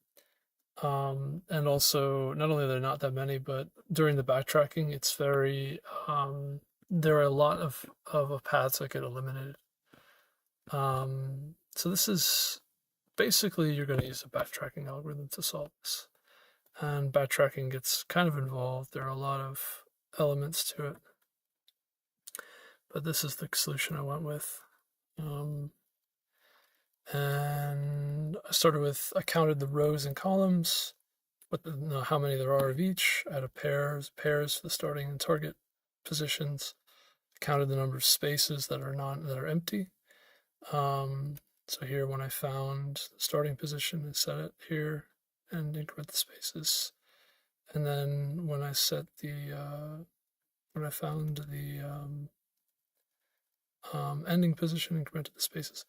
And also, not only are there not that many, but during the backtracking, it's very, there are a lot of paths that get eliminated. So this is basically, you're going to use a backtracking algorithm to solve this. And backtracking gets kind of involved. There are a lot of elements to it. But this is the solution I went with. And I started with, I counted the rows and columns, how many there are of each. I had pairs for the starting and target positions. I counted the number of spaces that are empty. So here, when I found the starting position, I set it here and increment the spaces. And then when I set when I found the ending position, incremented the spaces.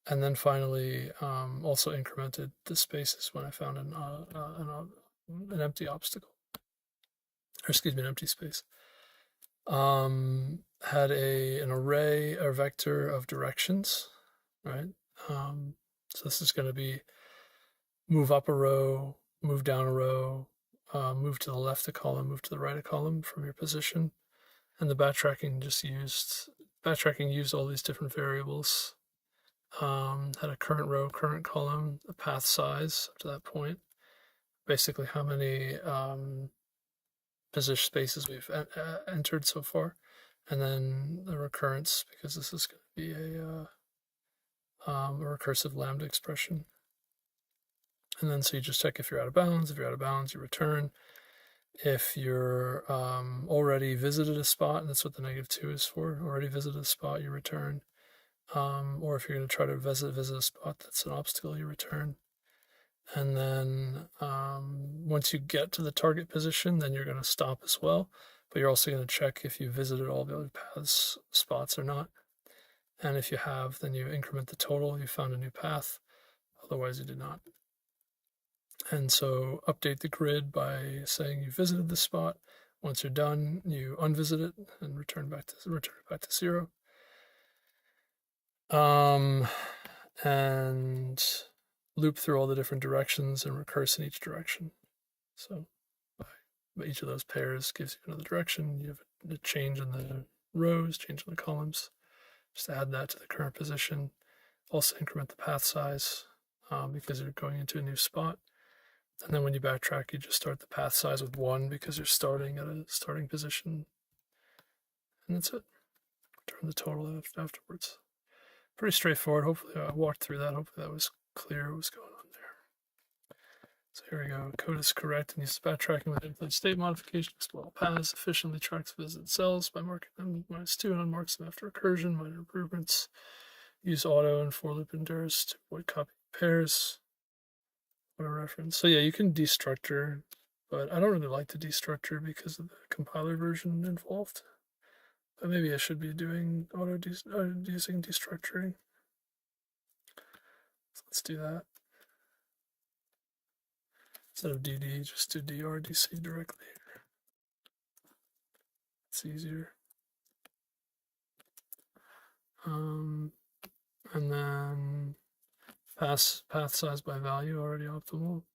And then finally, also incremented the spaces when I found an empty obstacle, or excuse me, an empty space. Had an array or vector of directions, right? So this is going to be move up a row, move down a row, move to the left a column, move to the right a column from your position. And the backtracking used all these different variables. Had a current row, current column, a path size up to that point, basically how many position spaces we've entered so far, and then the recurrence, because this is going to be a recursive lambda expression. And then so you just check if you're out of bounds. If you're out of bounds, you return. If you're already visited a spot, and that's what the -2 is for, already visited a spot, you return. Or if you're going to try to visit a spot that's an obstacle, you return. And then once you get to the target position, then you're going to stop as well. But you're also going to check if you visited all the other spots or not. And if you have, then you increment the total. You found a new path. Otherwise, you did not. And so update the grid by saying you visited the spot. Once you're done, you unvisit it and return it back to 0. And loop through all the different directions and recurse in each direction. So by each of those pairs gives you another direction. You have a change in the rows, change in the columns. Just add that to the current position. Also increment the path size because you're going into a new spot. And then when you backtrack, you just start the path size with 1 because you're starting at a starting position. And that's it. Return the total afterwards. Pretty straightforward. Hopefully I walked through that. Hopefully that was clear what was going on there. So here we go. Code is correct and uses backtracking with infinite state modification. Explore all paths, efficiently tracks visited cells by marking them -2 and unmarks them after recursion. Minor improvements. Use auto and for loop endures to avoid copy pairs. What a reference. So yeah, you can destructure, but I don't really like the destructure because of the compiler version involved. But maybe I should be doing using destructuring. So let's do that. Instead of DD, just do DRDC directly here. It's easier. And then path size by value, already optimal.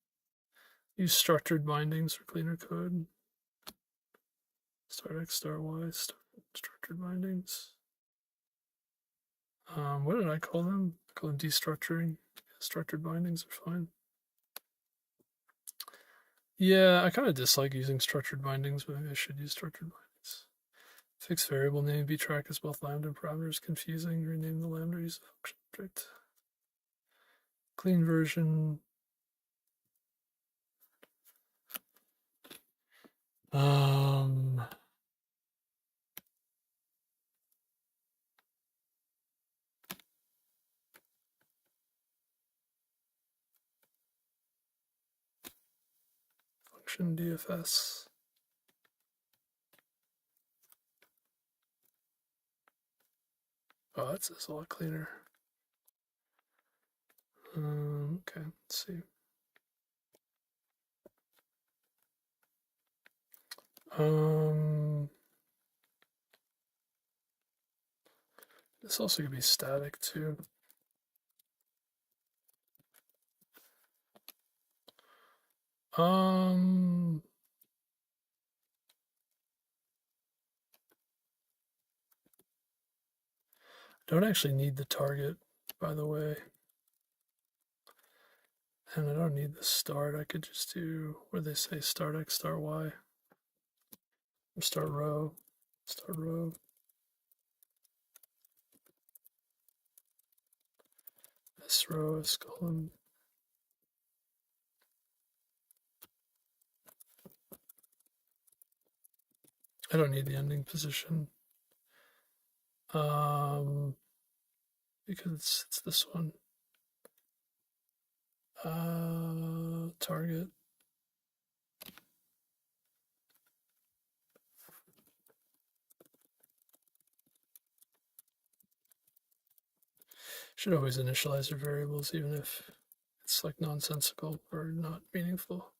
Use structured bindings for cleaner code. Start X, start Y, structured bindings. What did I call them? I call them destructuring. Structured bindings are fine. Yeah, I kind of dislike using structured bindings, but maybe I should use structured bindings. Fixed variable name be tracked as both lambda and parameters confusing. Rename the lambda, use the function object. Clean version. Function DFS. Oh, that's a lot cleaner. Okay, let's see. This also could be static too. Don't actually need the target, by the way. And I don't need the start. I could just do where they say start X, start Y. Or start row. Start row. S row, S column. I don't need the ending position. Because it's this one. Target. Should always initialize your variables, even if it's like nonsensical or not meaningful.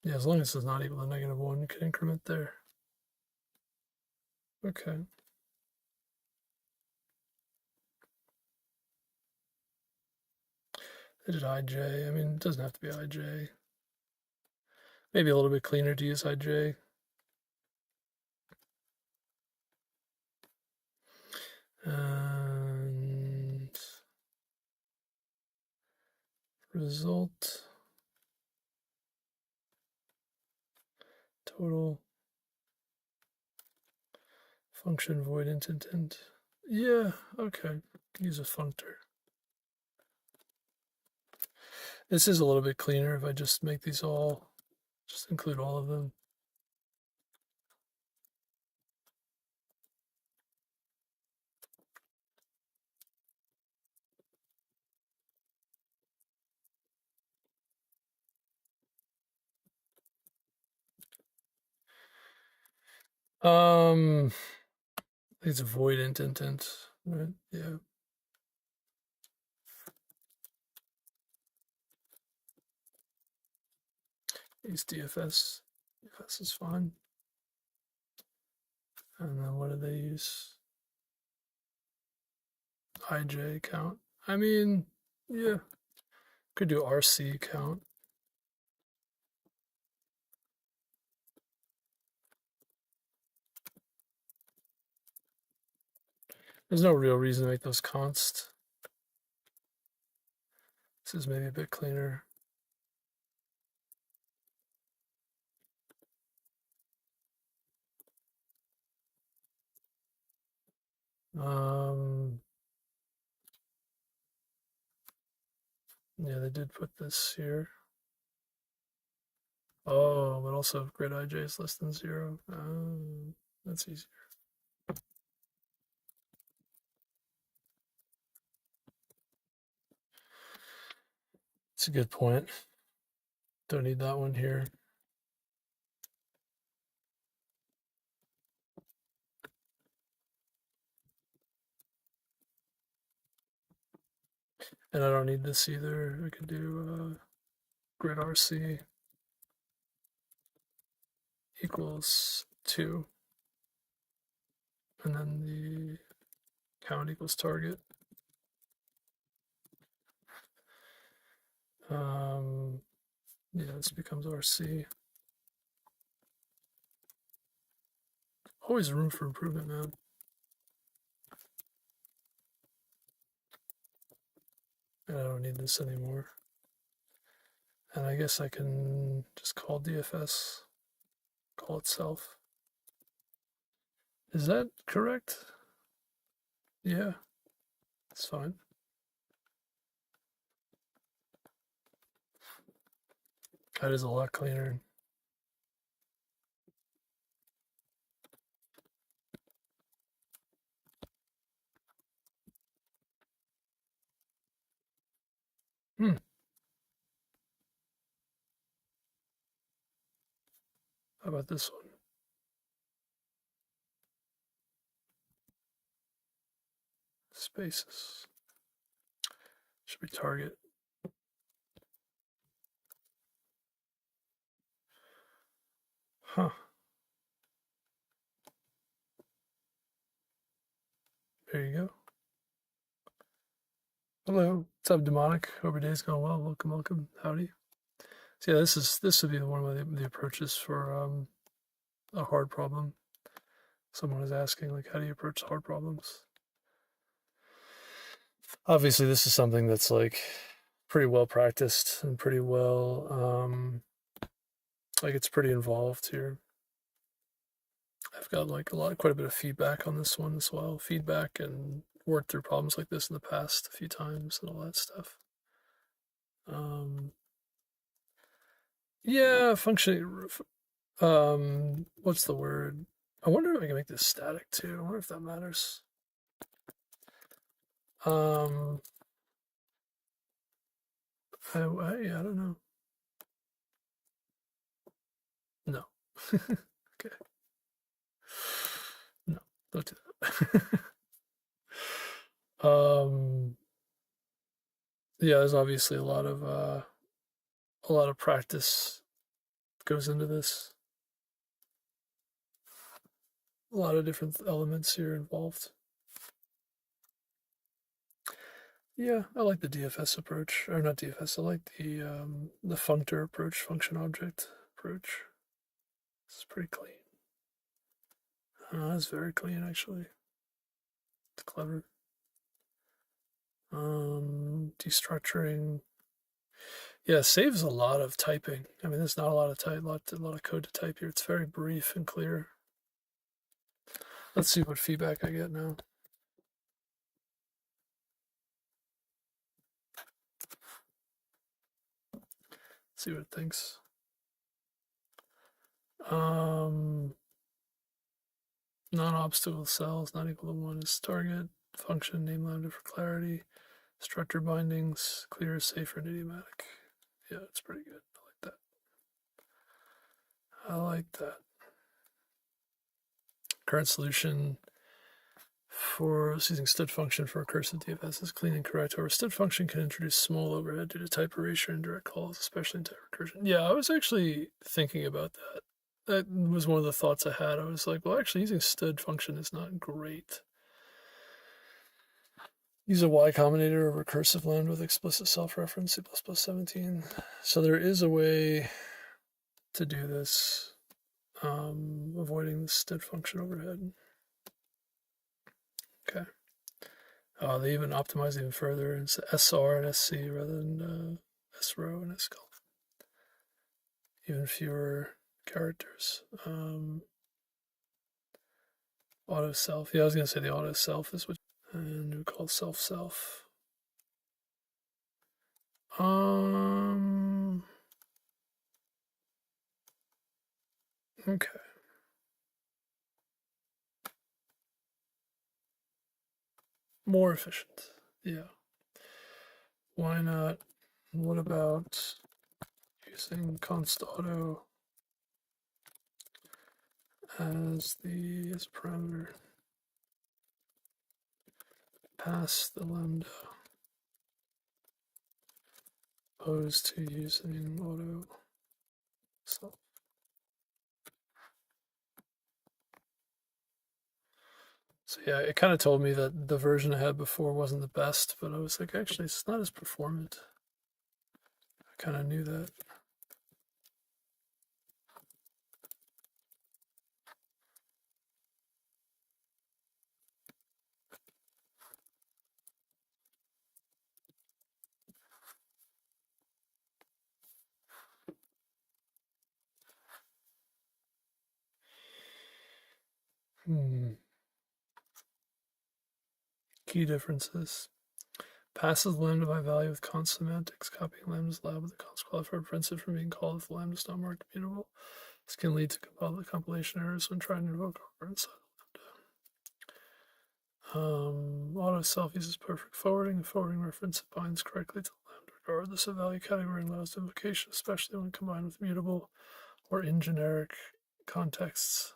Yeah, as long as it's not equal to -1, you can increment there. Okay. I did IJ. I mean, it doesn't have to be IJ. Maybe a little bit cleaner to use IJ. And result total function void int. Yeah, okay. Use a functor. This is a little bit cleaner if I just make these all, just include all of them. It's void int, right? Yeah. Use DFS. DFS is fine. And then what do they use? IJ count. I mean, yeah. Could do RC count. There's no real reason to make those const. This is maybe a bit cleaner. Yeah, they did put this here. Oh, but also if grid IJ is less than 0. That's easier. It's a good point. Don't need that one here. And I don't need this either. I could do grid RC equals 2. And then the count equals target. Yeah, this becomes RC. Always room for improvement, man. And I don't need this anymore. And I guess I can just call DFS, call itself. Is that correct? Yeah, it's fine. That is a lot cleaner. Hmm. How about this one? Spaces. Should be target. Huh. There you go. Hello. What's up, Demonic? Hope your day's going well. Welcome, welcome. Howdy. So yeah, this would be one of the approaches for a hard problem. Someone is asking, like, how do you approach hard problems? Obviously, this is something that's like pretty well practiced and pretty well, like it's pretty involved here. I've got like quite a bit of feedback on this one as well. Feedback and worked through problems like this in the past a few times and all that stuff. Yeah, function. What's the word? I wonder if I can make this static too. I wonder if that matters. Um, yeah, I don't know. No. Okay. No, don't do that. Yeah, there's obviously a lot of practice goes into this. A lot of different elements here involved. Yeah, I like the DFS approach, or not DFS. I like the functor approach, function object approach. It's pretty clean. It's very clean actually. It's clever. Destructuring. Yeah, saves a lot of typing. I mean, there's not a lot of a lot of code to type here. It's very brief and clear. Let's see what feedback I get now. See what it thinks. Non-obstacle cells not equal to 1 is target. Function name lambda for clarity. Structure bindings, clear, safer, and idiomatic. Yeah, it's pretty good. I like that. I like that. Current solution for using std function for recursive DFS is clean and correct. However, std function can introduce small overhead due to type erasure and direct calls, especially in type recursion. Yeah, I was actually thinking about that. That was one of the thoughts I had. I was like, well, actually, using std function is not great. Use a Y combinator or recursive lambda with explicit self-reference, C++17. So there is a way to do this, avoiding the std function overhead. Okay. They even optimize even further. It's SR and SC rather than SRO and SCOL. Even fewer characters. Auto self. Yeah, I was going to say the auto self is what. And we call self self. Okay. More efficient. Yeah. Why not? What about using const auto as a parameter? Pass the lambda opposed to using auto self. So yeah, it kind of told me that the version I had before wasn't the best, but I was like, actually, it's not as performant. I kind of knew that. Key differences. Passes lambda by value with const semantics. Copying lambda's lab with the const qualifier prevents it from being called if the lambda is not marked immutable. This can lead to compilation errors when trying to invoke over inside lambda. Auto self uses perfect forwarding. The forwarding reference binds correctly to lambda regardless of value category and allows invocation, especially when combined with mutable or in generic contexts.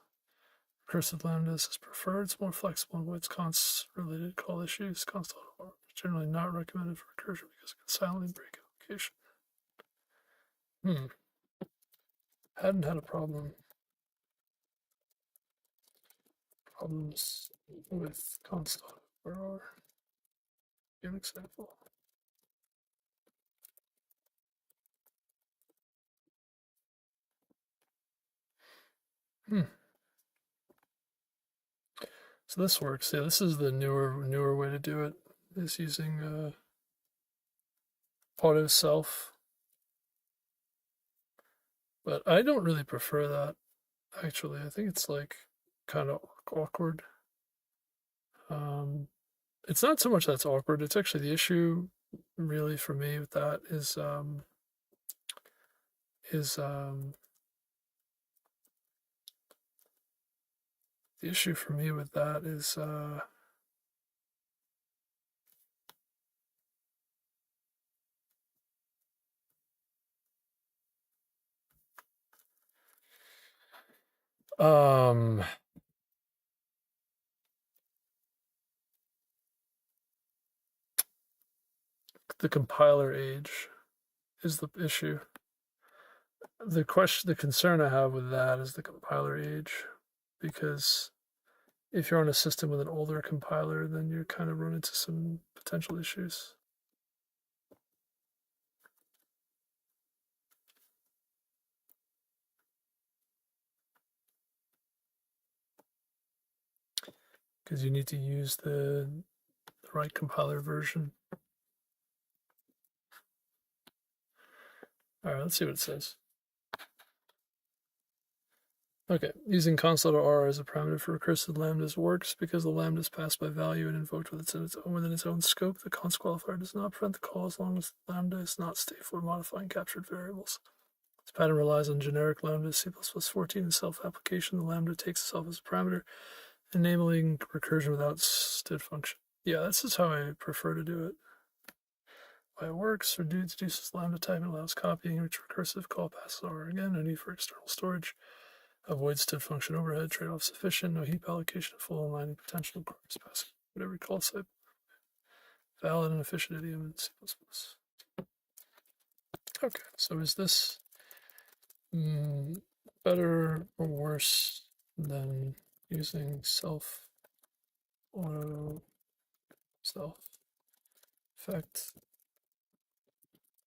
Recursive lambdas is preferred. It's more flexible and avoids const-related call issues. Const auto is generally not recommended for recursion because it can silently break invocation. Hadn't had a problems with const auto. Where are? Give an example. So this works. Yeah, this is the newer way to do it. Is using auto self. But I don't really prefer that. Actually, I think it's like kind of awkward. It's not so much that's awkward. It's actually the issue, really, for me with that is the issue for me with that is the compiler age is the issue. The concern I have with that is the compiler age, because if you're on a system with an older compiler, then you kind of run into some potential issues. Because you need to use the right compiler version. All right, let's see what it says. Okay, using const.r as a parameter for recursive lambdas works because the lambda is passed by value and invoked within its own scope. The const qualifier does not prevent the call as long as the lambda is not stateful or modifying captured variables. This pattern relies on generic lambda C++14 and self-application. The lambda takes itself as a parameter, enabling recursion without std function. Yeah, this is how I prefer to do it. Why it works, reduces lambda type and allows copying, which recursive call passes are. Again, no need for external storage. Avoids std function overhead, trade-off sufficient, no heap allocation, full aligning potential, requires passing whatever call type. Valid and efficient idiom in C++. Okay, so is this better or worse than using auto self effect?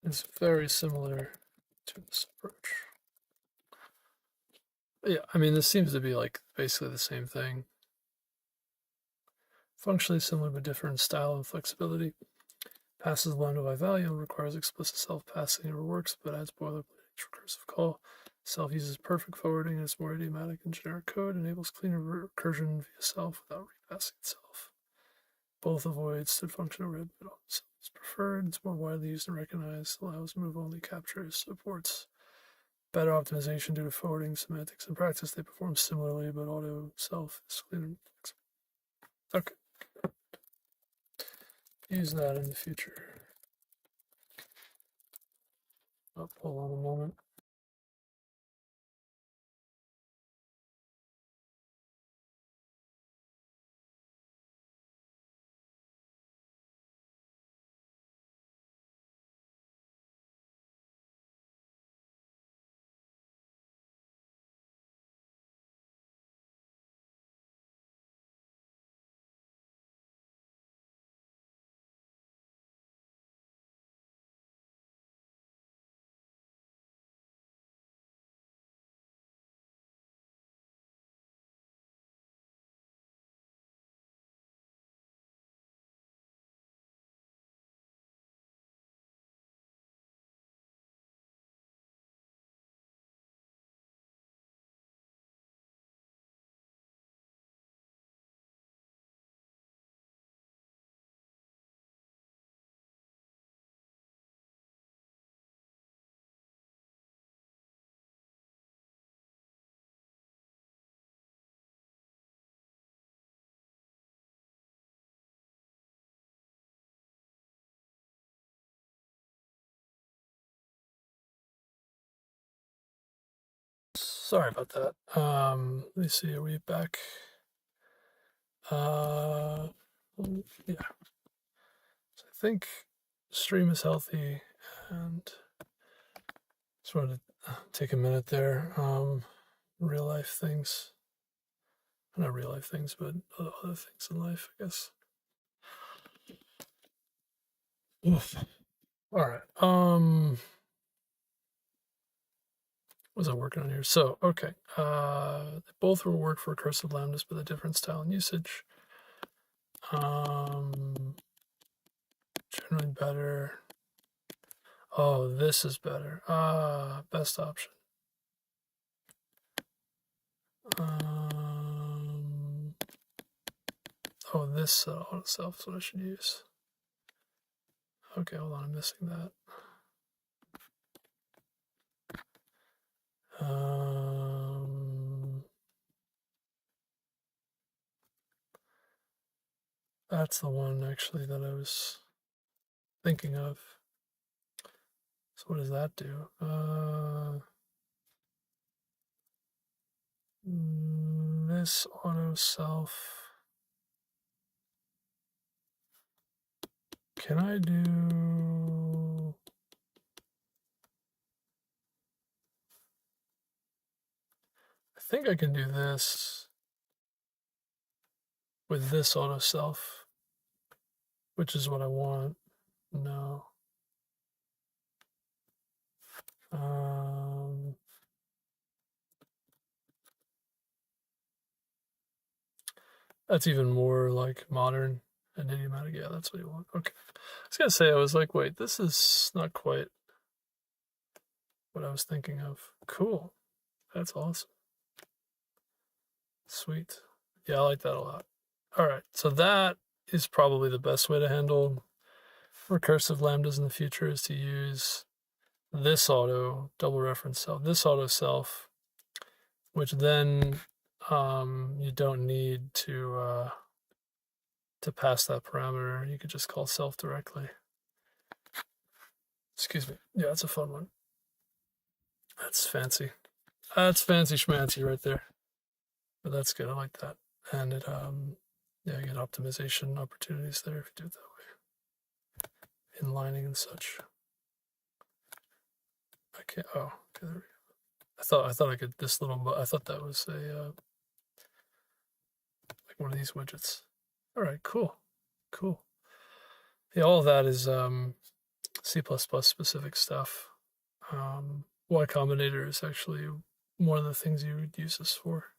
It's very similar to this approach. Yeah, I mean, this seems to be like basically the same thing. Functionally similar but different in style and flexibility. Passes lambda by value and requires explicit self-passing. It works, but adds boilerplate each recursive call. Self uses perfect forwarding and is more idiomatic in generic code. Enables cleaner recursion via self without repassing itself. Both avoid std function overhead, but also is preferred. It's more widely used and recognized. Allows move-only captures. Supports better optimization due to forwarding semantics. In practice, they perform similarly, but auto self is cleaner and flexible. Okay. Use that in the future. Hold on a moment. Sorry about that. Let me see, are we back? Yeah. So I think stream is healthy, and just wanted to take a minute there. Real life things. Not real life things, but other things in life, I guess. Oof. All right. What was I working on here? So, okay. They both will work for recursive lambdas, but a different style and usage. Generally better. Oh, this is better. Best option. Oh, this auto self is what I should use. Okay, hold on, I'm missing that. That's the one actually that I was thinking of. So what does that do? This auto self. Can I do? I think I can do this with this auto self, which is what I want. No. That's even more like modern and idiomatic. Yeah, that's what you want. Okay. I was gonna say, I was like, wait, this is not quite what I was thinking of. Cool. That's awesome. Sweet. Yeah, I like that a lot. All right, so that is probably the best way to handle recursive lambdas in the future, is to use this auto double reference self, this auto self, which then you don't need to pass that parameter. You could just call self directly. Excuse me. Yeah, that's a fun one. That's fancy. That's fancy schmancy right there. But that's good. I like that. And it yeah, you get optimization opportunities there if you do it that way. Inlining and such. Okay. Oh, okay. There we go. I thought I could this little. I thought that was a like one of these widgets. All right. Cool. Cool. Yeah, all of that is C++ specific stuff. Y Combinator is actually one of the things you would use this for.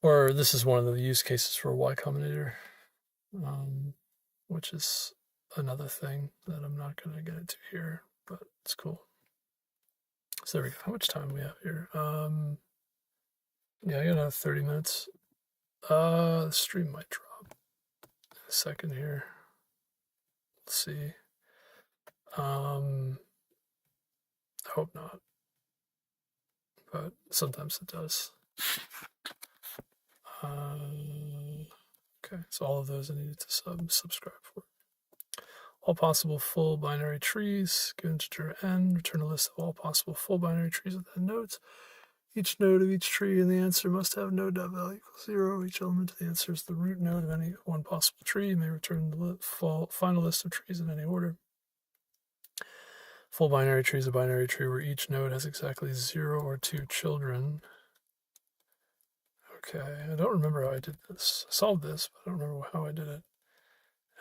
Or this is one of the use cases for Y Combinator, which is another thing that I'm not going to get into here, but it's cool. So there we go. How much time we have here? Yeah, I got 30 minutes. The stream might drop in a second here. Let's see. I hope not, but sometimes it does. Okay, so all of those I needed to subscribe for. All possible full binary trees, give integer n, return a list of all possible full binary trees with n nodes. Each node of each tree in the answer must have node.val equals 0. Each element of the answer is the root node of any one possible tree. You may return the final list of trees in any order. Full binary tree is a binary tree where each node has exactly 0 or 2 children. Okay, I don't remember how I did this. I solved this, but I don't remember how I did it.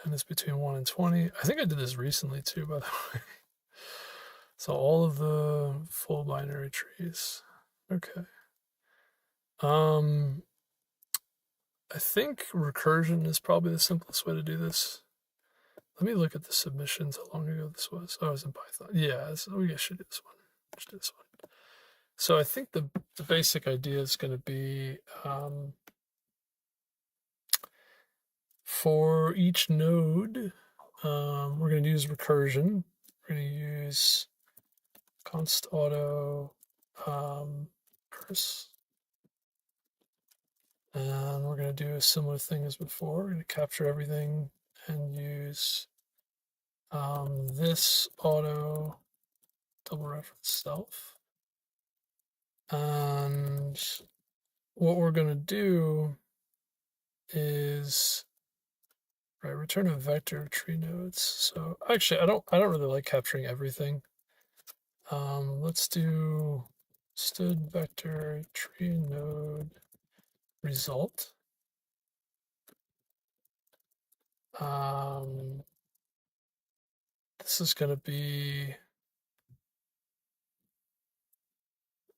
And it's between 1 and 20. I think I did this recently too, by the way. So all of the full binary trees. Okay. I think recursion is probably the simplest way to do this. Let me look at the submissions, how long ago this was. Oh, it was in Python. Yeah, so we should do this one. Let's do this one. So I think the basic idea is going to be for each node, we're going to use recursion. We're going to use const auto curse. And we're going to do a similar thing as before. We're going to capture everything and use this auto double reference self. And what we're going to do is return a vector tree nodes. So actually, I don't really like capturing everything. Let's do std vector tree node result. This is going to be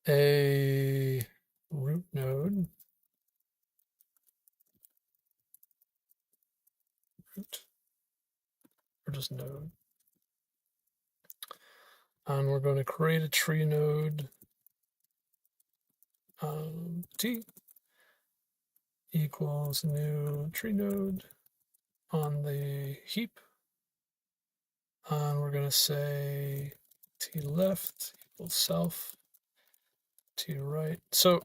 a root node. Root. Or just node. And we're going to create a tree node t equals new tree node on the heap. And we're going to say t left equals self, t right. So,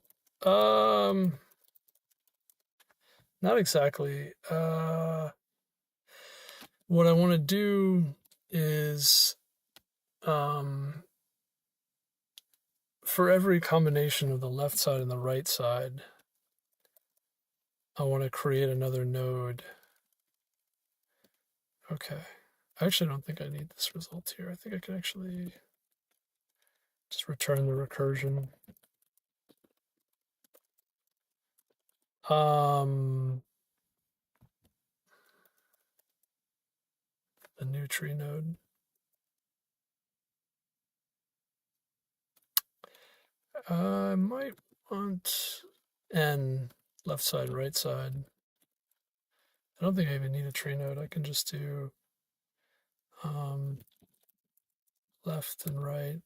not exactly. What I want to do is for every combination of the left side and the right side, I want to create another node. Okay. I actually don't think I need this result here. I think I can actually just return the recursion. The new tree node. I might want n left side, right side. I don't think I even need a tree node. I can just do left and right.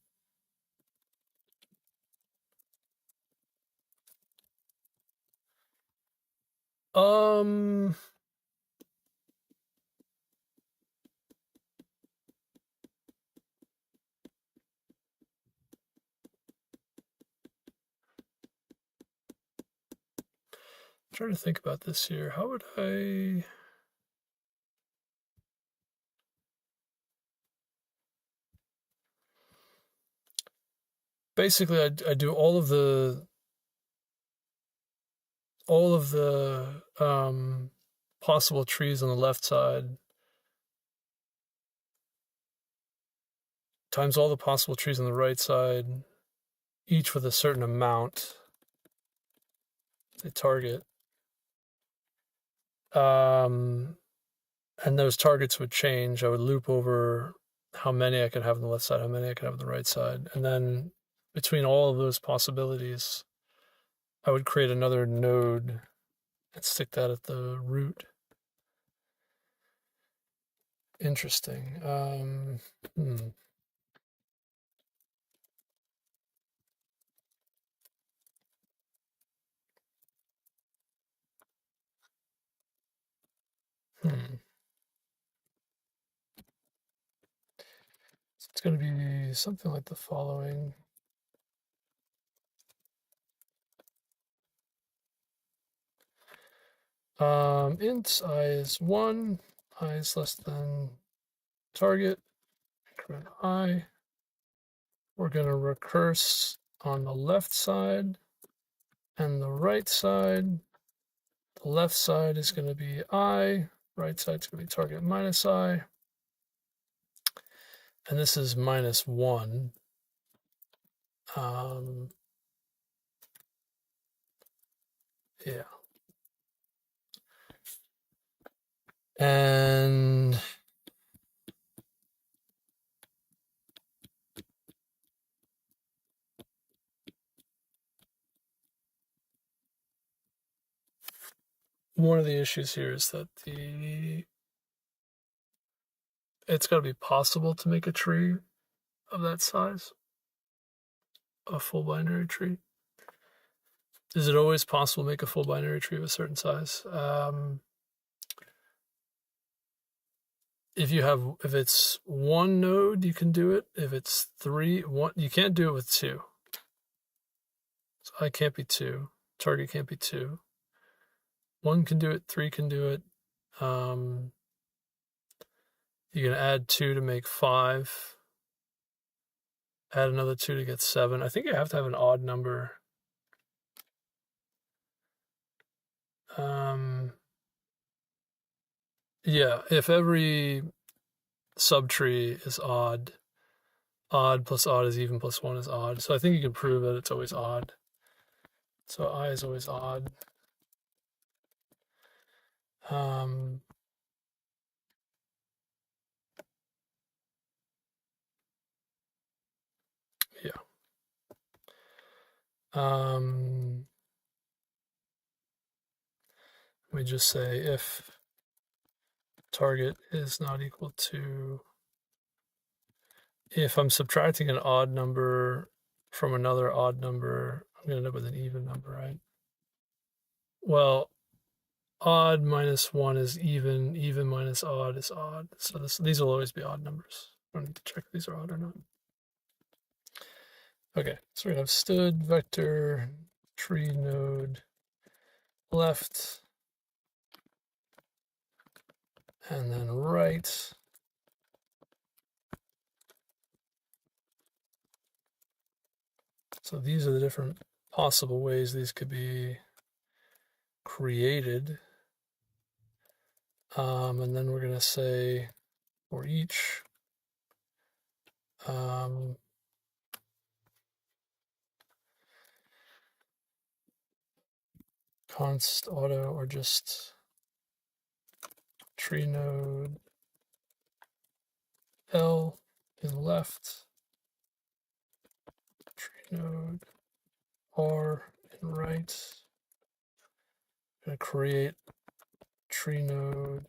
I'm trying to think about this here. How would I... Basically, I do all of the possible trees on the left side times all the possible trees on the right side, each with a certain amount they target. And those targets would change. I would loop over how many I could have on the left side, how many I could have on the right side. And then between all of those possibilities, I would create another node and stick that at the root. Interesting. It's going to be something like the following. Int I is 1, I is less than target, increment I. We're going to recurse on the left side and the right side. The left side is going to be I, right side is going to be target minus I. And this is minus 1. Yeah. And one of the issues here is that it's got to be possible to make a tree of that size, a full binary tree. Is it always possible to make a full binary tree of a certain size? If it's one node, you can do it. If it's one, you can't do it with 2. So I can't be 2. Target can't be 2. 1 can do it. 3 can do it. You can add 2 to make 5. add another 2 to get 7. I think you have to have an odd number. Yeah, if every subtree is odd, odd plus odd is even plus 1 is odd. So I think you can prove that it's always odd. So I is always odd. Yeah. Let me just say if target is not equal to, if I'm subtracting an odd number from another odd number, I'm going to end up with an even number, right? Well, odd minus 1 is even, even minus odd is odd. So these will always be odd numbers. I don't need to check if these are odd or not. Okay, so we're going to have stood vector tree node left and then right. So these are the different possible ways these could be created. And then we're going to say for each const auto or just tree node L in left, tree node R in right. I'm going to create tree node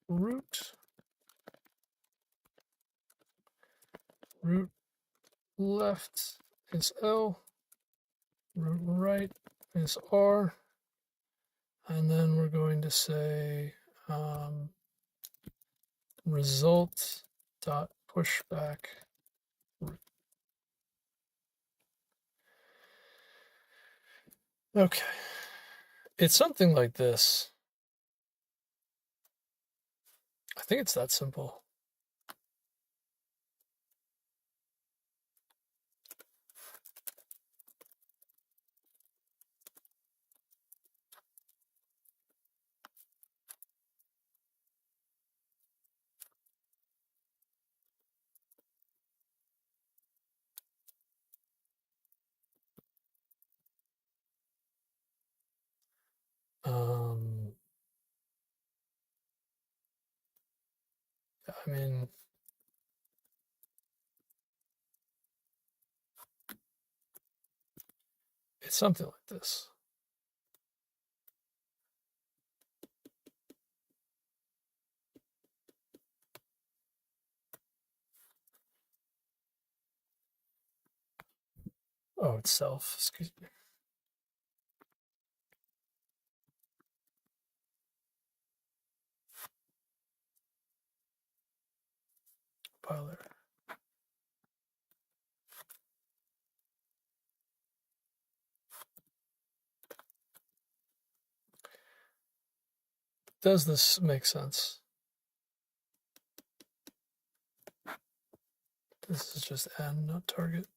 root, root left is L, root right is R, and then we're going to say result dot pushback root. Okay, it's something like this. I think it's that simple. I mean, it's something like this. Oh, it's self, excuse me. Compiler. Does this make sense? This is just n, not target.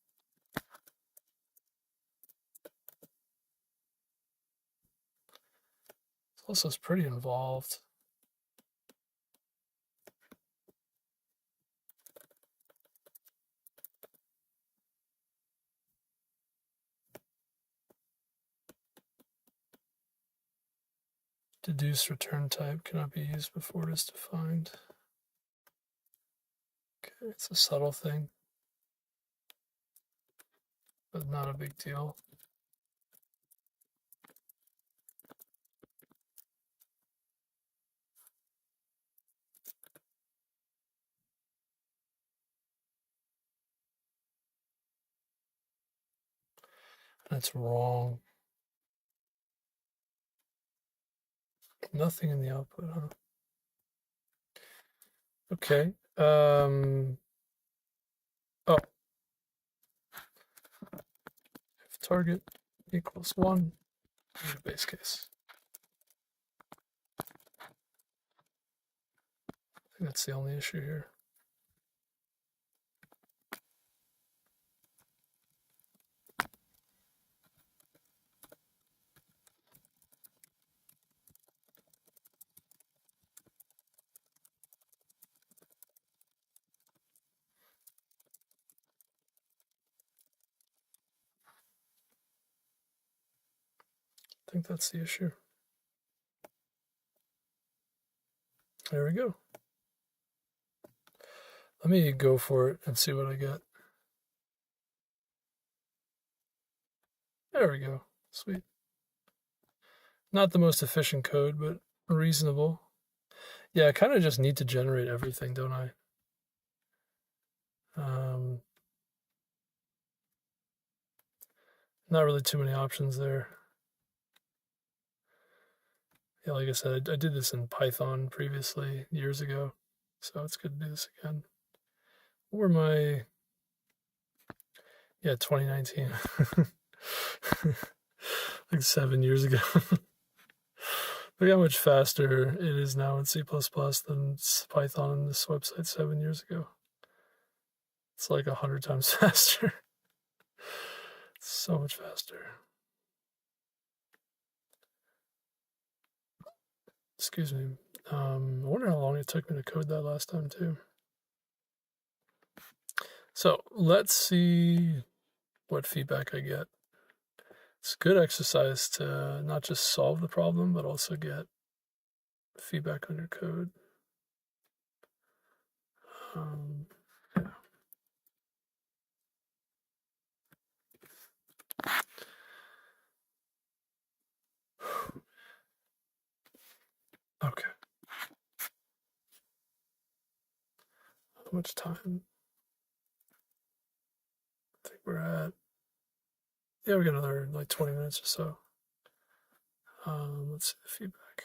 This is pretty involved. Deduce return type cannot be used before it is defined. Okay, it's a subtle thing, but not a big deal. That's wrong. Nothing in the output, huh? Okay. Oh. If target equals 1, base case. I think that's the only issue here. I think that's the issue. There we go. Let me go for it and see what I get. There we go. Sweet. Not the most efficient code, but reasonable. Yeah, I kind of just need to generate everything, don't I? Not really too many options there. Yeah, like I said, I did this in Python previously, years ago, so it's good to do this again. What were my... Yeah, 2019. Like 7 years ago. Look how much faster it is now in C++ than Python on this website 7 years ago. It's like 100 times faster. It's so much faster. Excuse me. I wonder how long it took me to code that last time too. So let's see what feedback I get. It's a good exercise to not just solve the problem, but also get feedback on your code. Yeah. Okay. How much time? I think we're at... Yeah, we got another like 20 minutes or so. Let's see the feedback.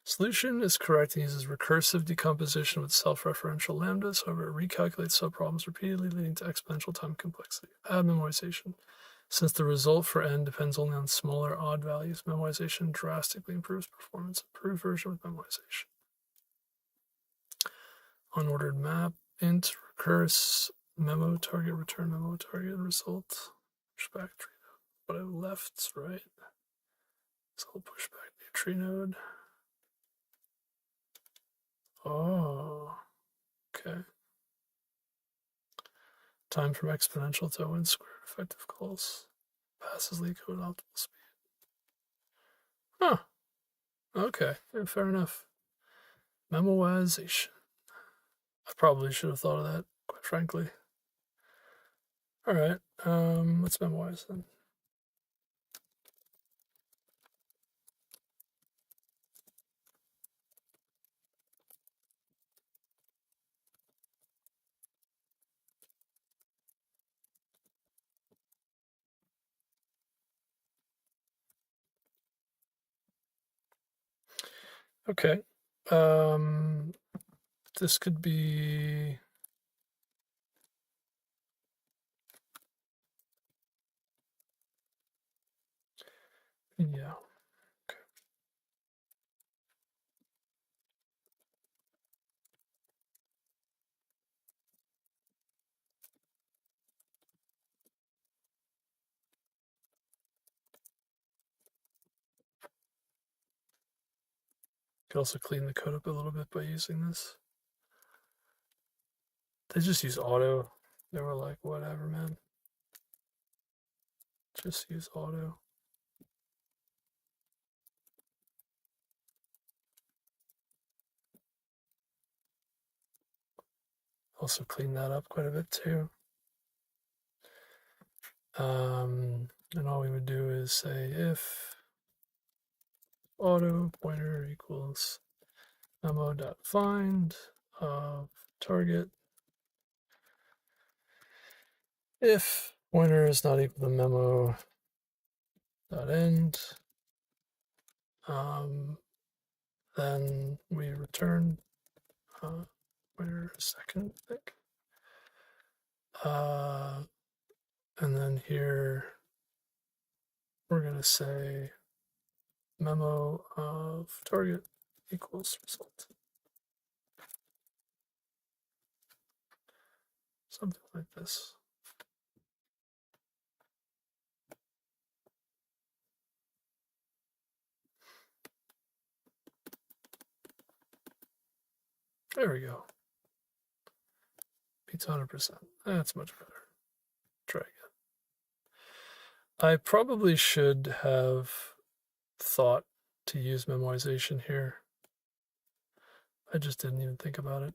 Solution is correct and uses recursive decomposition with self-referential lambdas. However, it recalculates subproblems repeatedly, leading to exponential time complexity. Add memoization. Since the result for n depends only on smaller odd values, memoization drastically improves performance. Improved version with memoization. Unordered map, int, recurse, memo target, return memo target, result, pushback tree node. What I left, right? So I'll push back new tree node. Oh, okay. Time from exponential to O(n)² effective calls. Passes LeetCode optimal speed. Huh. Okay, yeah, fair enough. Memoization. I probably should have thought of that, quite frankly. Alright, let's memoize then. Okay. This could be... Yeah. Okay. Could also clean the code up a little bit by using this. They just use auto. They were like, whatever, man. Just use auto. Also clean that up quite a bit too. And all we would do is say if auto pointer equals memo.find of target. If pointer is not equal to memo.end, then we return pointer second, I think. And then here we're going to say memo of target equals result. Something like this. There we go. Beats 100%. That's much better. Try again. I probably should have thought to use memoization here. I just didn't even think about it.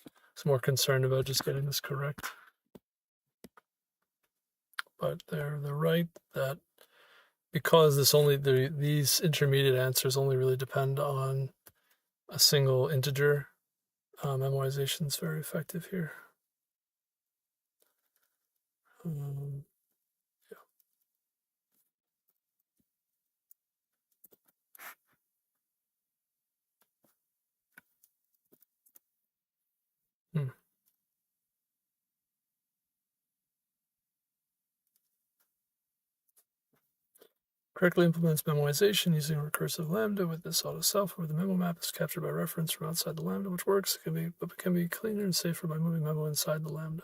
I was more concerned about just getting this correct. But they're right that because these intermediate answers only really depend on a single integer, memoization is very effective here. Yeah. Hmm. Correctly implements memoization using recursive lambda with this auto self, where the memo map is captured by reference from outside the lambda, which works. But can be cleaner and safer by moving memo inside the lambda.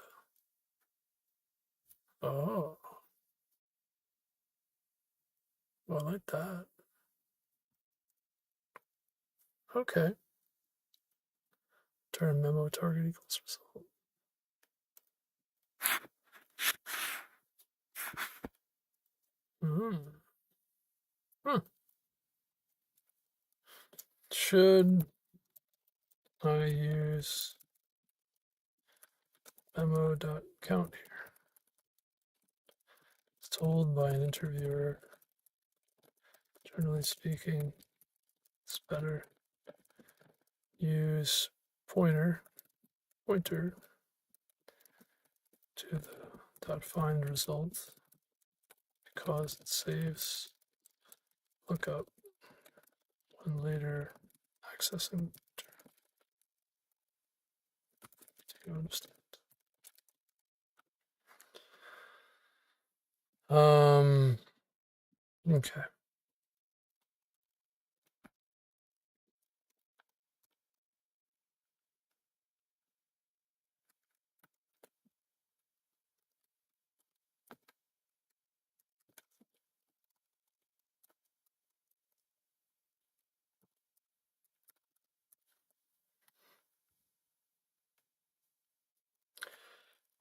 Oh, well, I like that. Okay. Turn memo target equals result. Should I use memo.count here? It's told by an interviewer. Generally speaking, it's better use pointer to the .find result because it saves lookup when later accessing. Do you understand? Okay.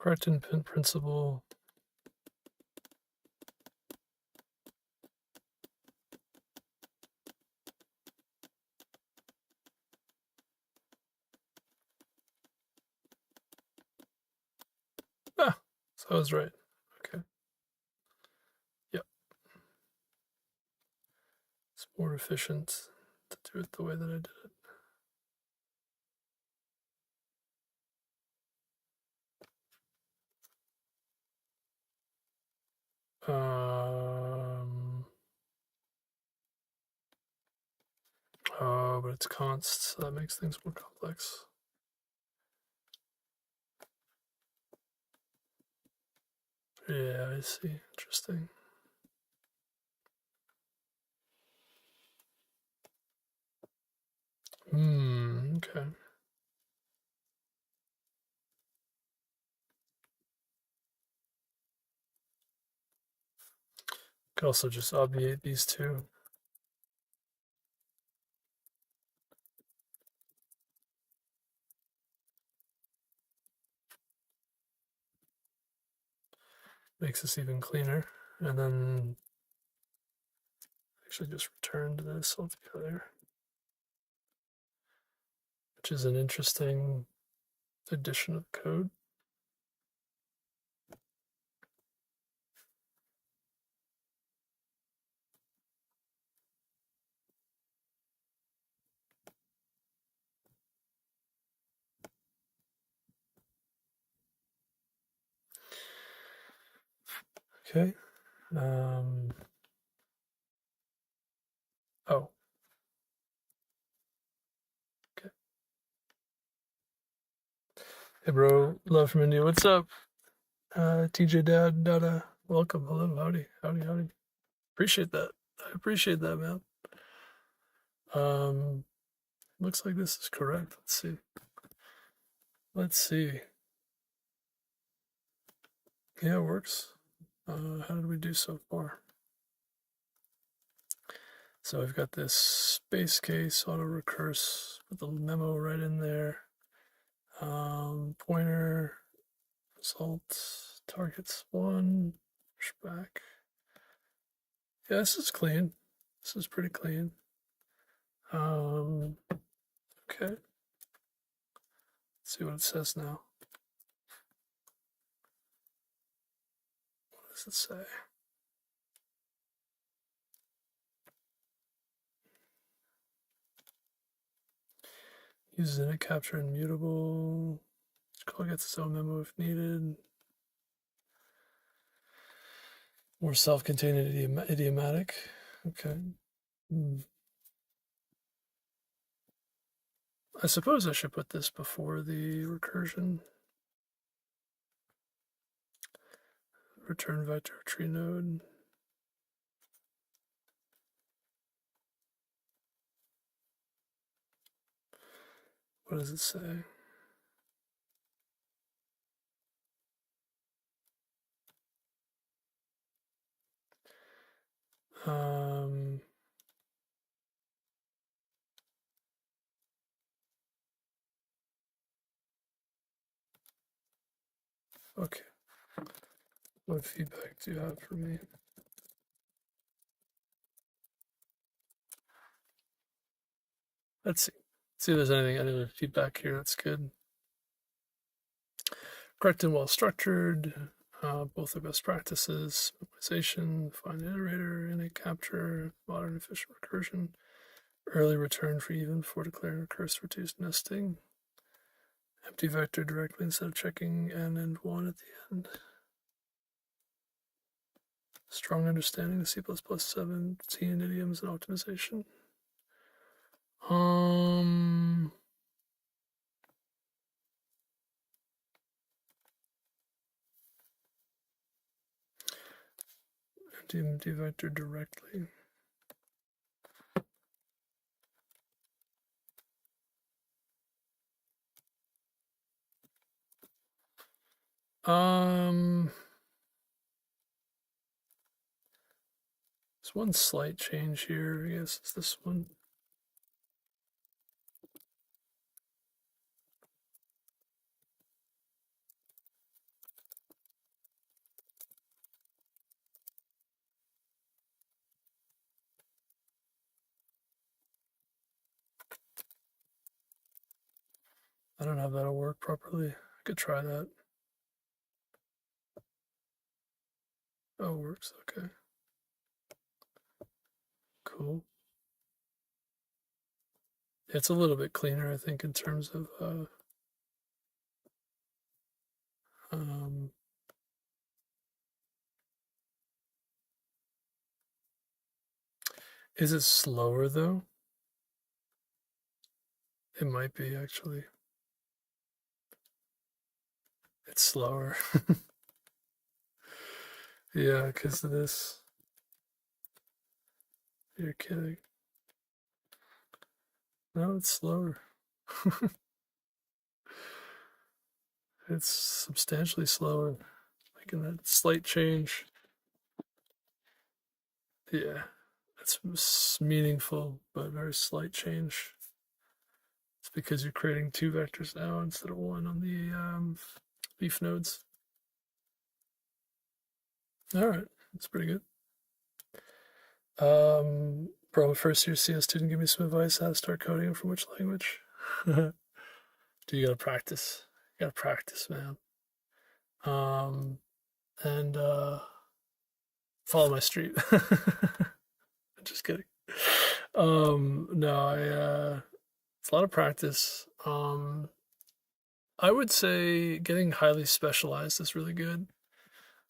Correct input principle. Ah, so I was right. Okay. Yep. It's more efficient to do it the way that I did it. Oh, but it's const, so that makes things more complex. Yeah, I see. Interesting. Okay. Could also just obviate these two. Makes this even cleaner. And then actually just returned this altogether, which is an interesting addition of code. Okay. Oh. Okay. Hey, bro. Love from India. What's up? TJ Dad, Dada. Welcome. Hello. Howdy. Howdy. Howdy. Appreciate that. I appreciate that, man. Looks like this is correct. Let's see. Let's see. Yeah, it works. How did we do so far? So I've got this space case auto recurse with the memo right in there. Pointer result targets 1, push back. Yeah, this is clean. This is pretty clean. Okay. Let's see what it says now. What does it say? Uses init capture immutable. Call gets its own memo if needed. More self-contained idiomatic. Okay. I suppose I should put this before the recursion. Return vector tree node. What does it say? Okay. What feedback do you have for me? Let's see. See if there's any other feedback here that's good. Correct and well structured. Both are best practices. Memoization, find iterator, init capture, modern efficient recursion, early return for even before declaring recursive reduced nesting, empty vector directly instead of checking n and 1 at the end. Strong understanding of C++ 17 idioms and optimization. Empty vector directly. There's one slight change here, I guess it's this one. I don't know if that'll work properly. I could try that. Oh, it works, okay. Cool. It's a little bit cleaner, I think, in terms of is it slower though? It might be actually. It's slower. Yeah, because of this. You're kidding. No, it's slower. It's substantially slower. Making that slight change. Yeah, it's meaningful, but very slight change. It's because you're creating 2 vectors now instead of 1 on the leaf nodes. All right, that's pretty good. Bro, first year CS student, give me some advice how to start coding and from which language. Dude, you gotta practice. You gotta practice, man. And follow my street. Just kidding. No, it's a lot of practice. I would say getting highly specialized is really good.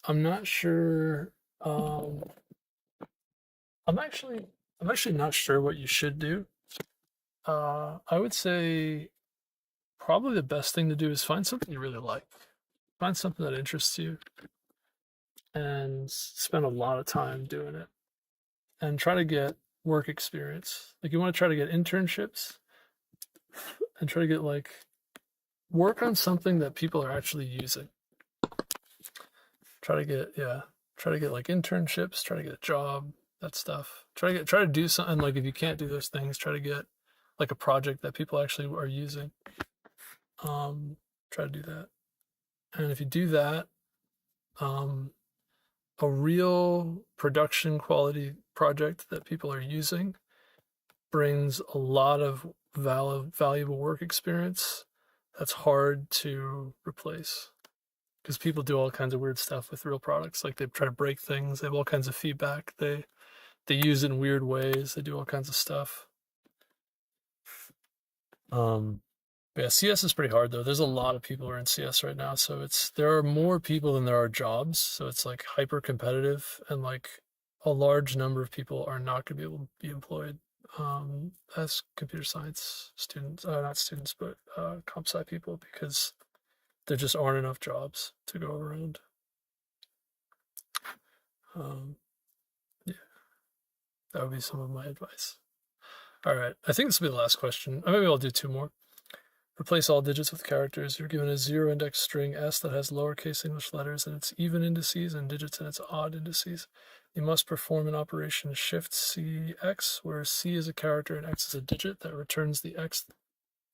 I'm not sure. I'm actually not sure what you should do. I would say probably the best thing to do is find something you really like. Find something that interests you and spend a lot of time doing it. And try to get work experience. Like you want to try to get internships and try to get like work on something that people are actually using. Try to get like internships, try to get a job, that stuff. Try to do something. Like if you can't do those things, try to get like a project that people actually are using. Try to do that. And if you do that, a real production quality project that people are using brings a lot of valuable work experience that's hard to replace because people do all kinds of weird stuff with real products. Like they try to break things. They have all kinds of feedback. They use it in weird ways. They do all kinds of stuff. But yeah, CS is pretty hard though. There's a lot of people who are in CS right now, so there are more people than there are jobs. So it's like hyper competitive, and like a large number of people are not going to be able to be employed as computer science students, not students, but comp sci people, because there just aren't enough jobs to go around. Yeah, that would be some of my advice. All right, I think this will be the last question. Maybe I'll do two more. Replace all digits with characters. You're given a zero index string S that has lowercase English letters in its even indices and digits in its odd indices. You must perform an operation shift CX, where C is a character and X is a digit that returns the X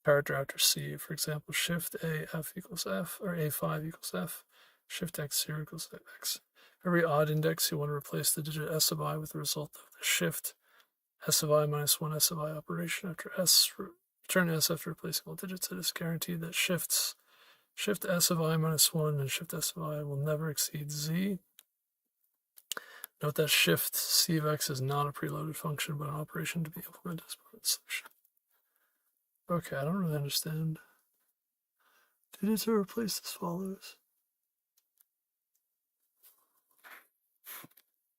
character after C. For example, shift AF equals F, or A5 equals F. Shift X0 equals X. Every odd index, you want to replace the digit S of I with the result of the shift S of I minus 1 S of I operation after S. Return S after replacing all digits. It is guaranteed that shift S of I minus 1 and shift S of I will never exceed Z. Note that shift C of X is not a preloaded function, but an operation to be implemented as part of the solution. Okay, I don't really understand. Digits are replaced as follows.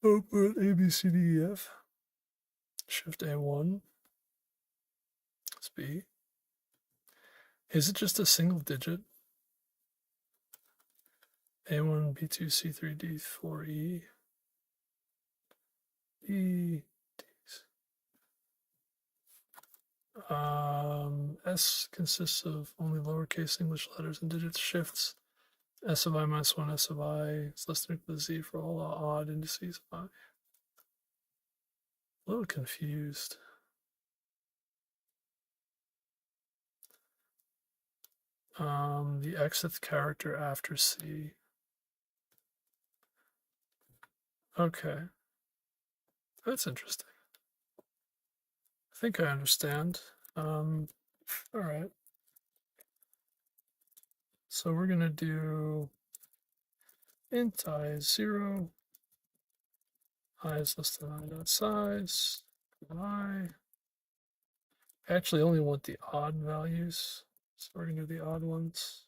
Output A, B, C, D, E, F. Shift A1 is B. Is it just a single digit? A1, B2, C3, D4, E. E. S consists of only lowercase English letters and digits. Shifts S of I minus 1 S of I is less than or equal to Z for all odd indices of I. A little confused. The xth character after C. Okay. That's interesting. I think I understand. All right. So we're going to do int I is 0, I is less than I dot size, I actually only want the odd values, so we're going to do the odd ones.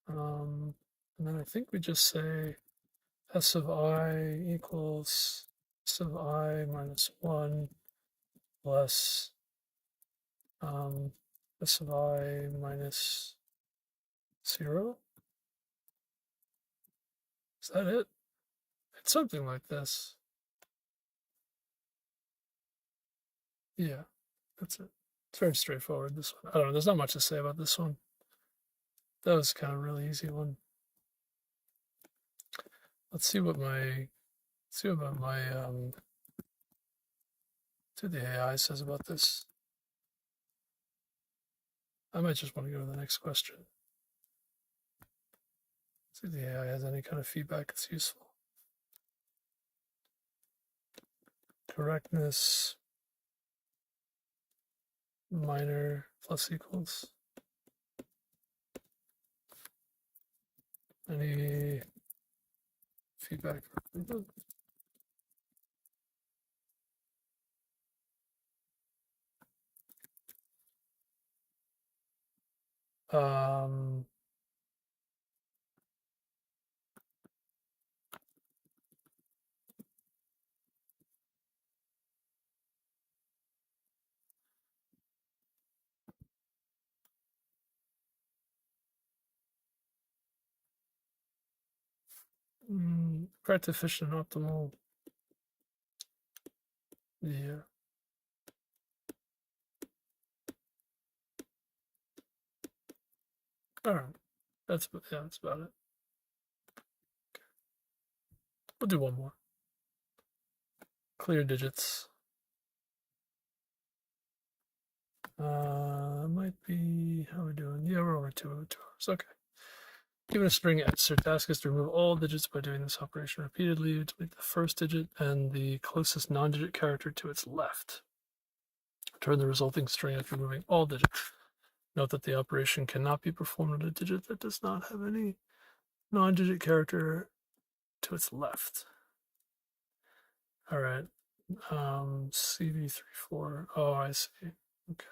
And then I think we just say S of I equals S of I minus 1 plus S of I minus 0. Is that it? It's something like this. Yeah, that's it. It's very straightforward, this one. I don't know, there's not much to say about this one. That was kind of a really easy one. Let's see what the AI says about this. I might just want to go to the next question. See if the AI has any kind of feedback that's useful. Correctness, minor, plus equals. Any feedback? Correct, efficient, optimal. Yeah. All right. That's about it. Okay. We'll do one more. Clear digits. Might be how we're doing. Yeah, we're over 2 hours. Okay. Given a string x, your task is to remove all digits by doing this operation repeatedly. You delete the first digit and the closest non-digit character to its left. Return the resulting string after removing all digits. Note that the operation cannot be performed on a digit that does not have any non-digit character to its left. All right. CV34. Oh, I see. Okay.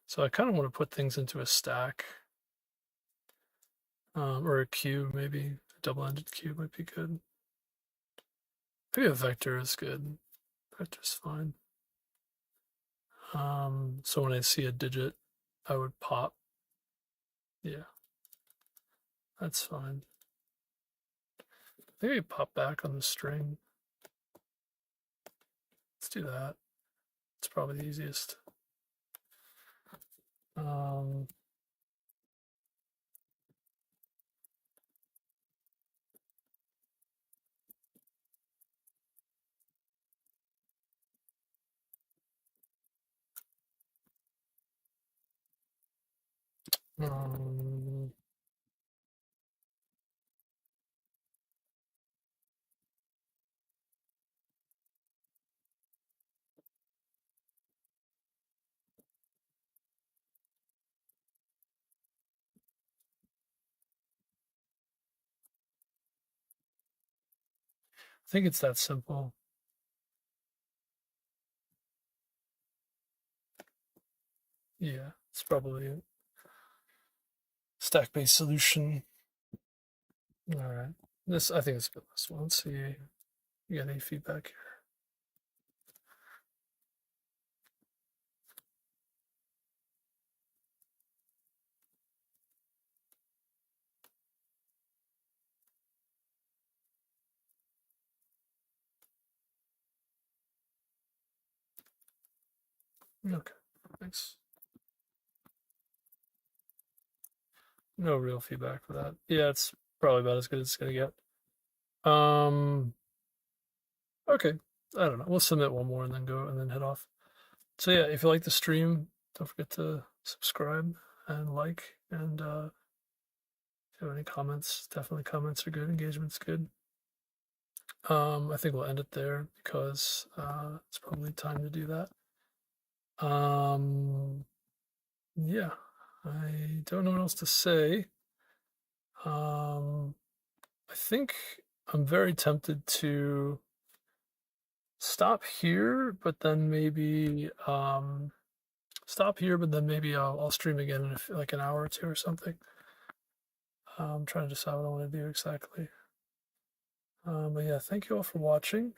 So I kind of want to put things into a stack. Or a queue, maybe. A double-ended queue might be good. Maybe a vector is good. Vector's fine. So when I see a digit, I would pop. Yeah. That's fine. Maybe pop back on the string. Let's do that. It's probably the easiest. Um, I think it's that simple. Yeah, it's probably a stack-based solution. All right. I think it's the best one. Let's see. You got any feedback here? Okay, thanks. No real feedback for that. Yeah, it's probably about as good as it's gonna get. Okay. I don't know. We'll submit one more and then go and then head off. So yeah, if you like the stream, don't forget to subscribe and like. And if you have any comments, definitely comments are good. Engagement's good. I think we'll end it there because it's probably time to do that. Yeah, I don't know what else to say. I think I'm very tempted to stop here, but then maybe stop here, but then maybe I'll stream again in like an hour or two or something. I'm trying to decide what I want to do exactly. But yeah, thank you all for watching.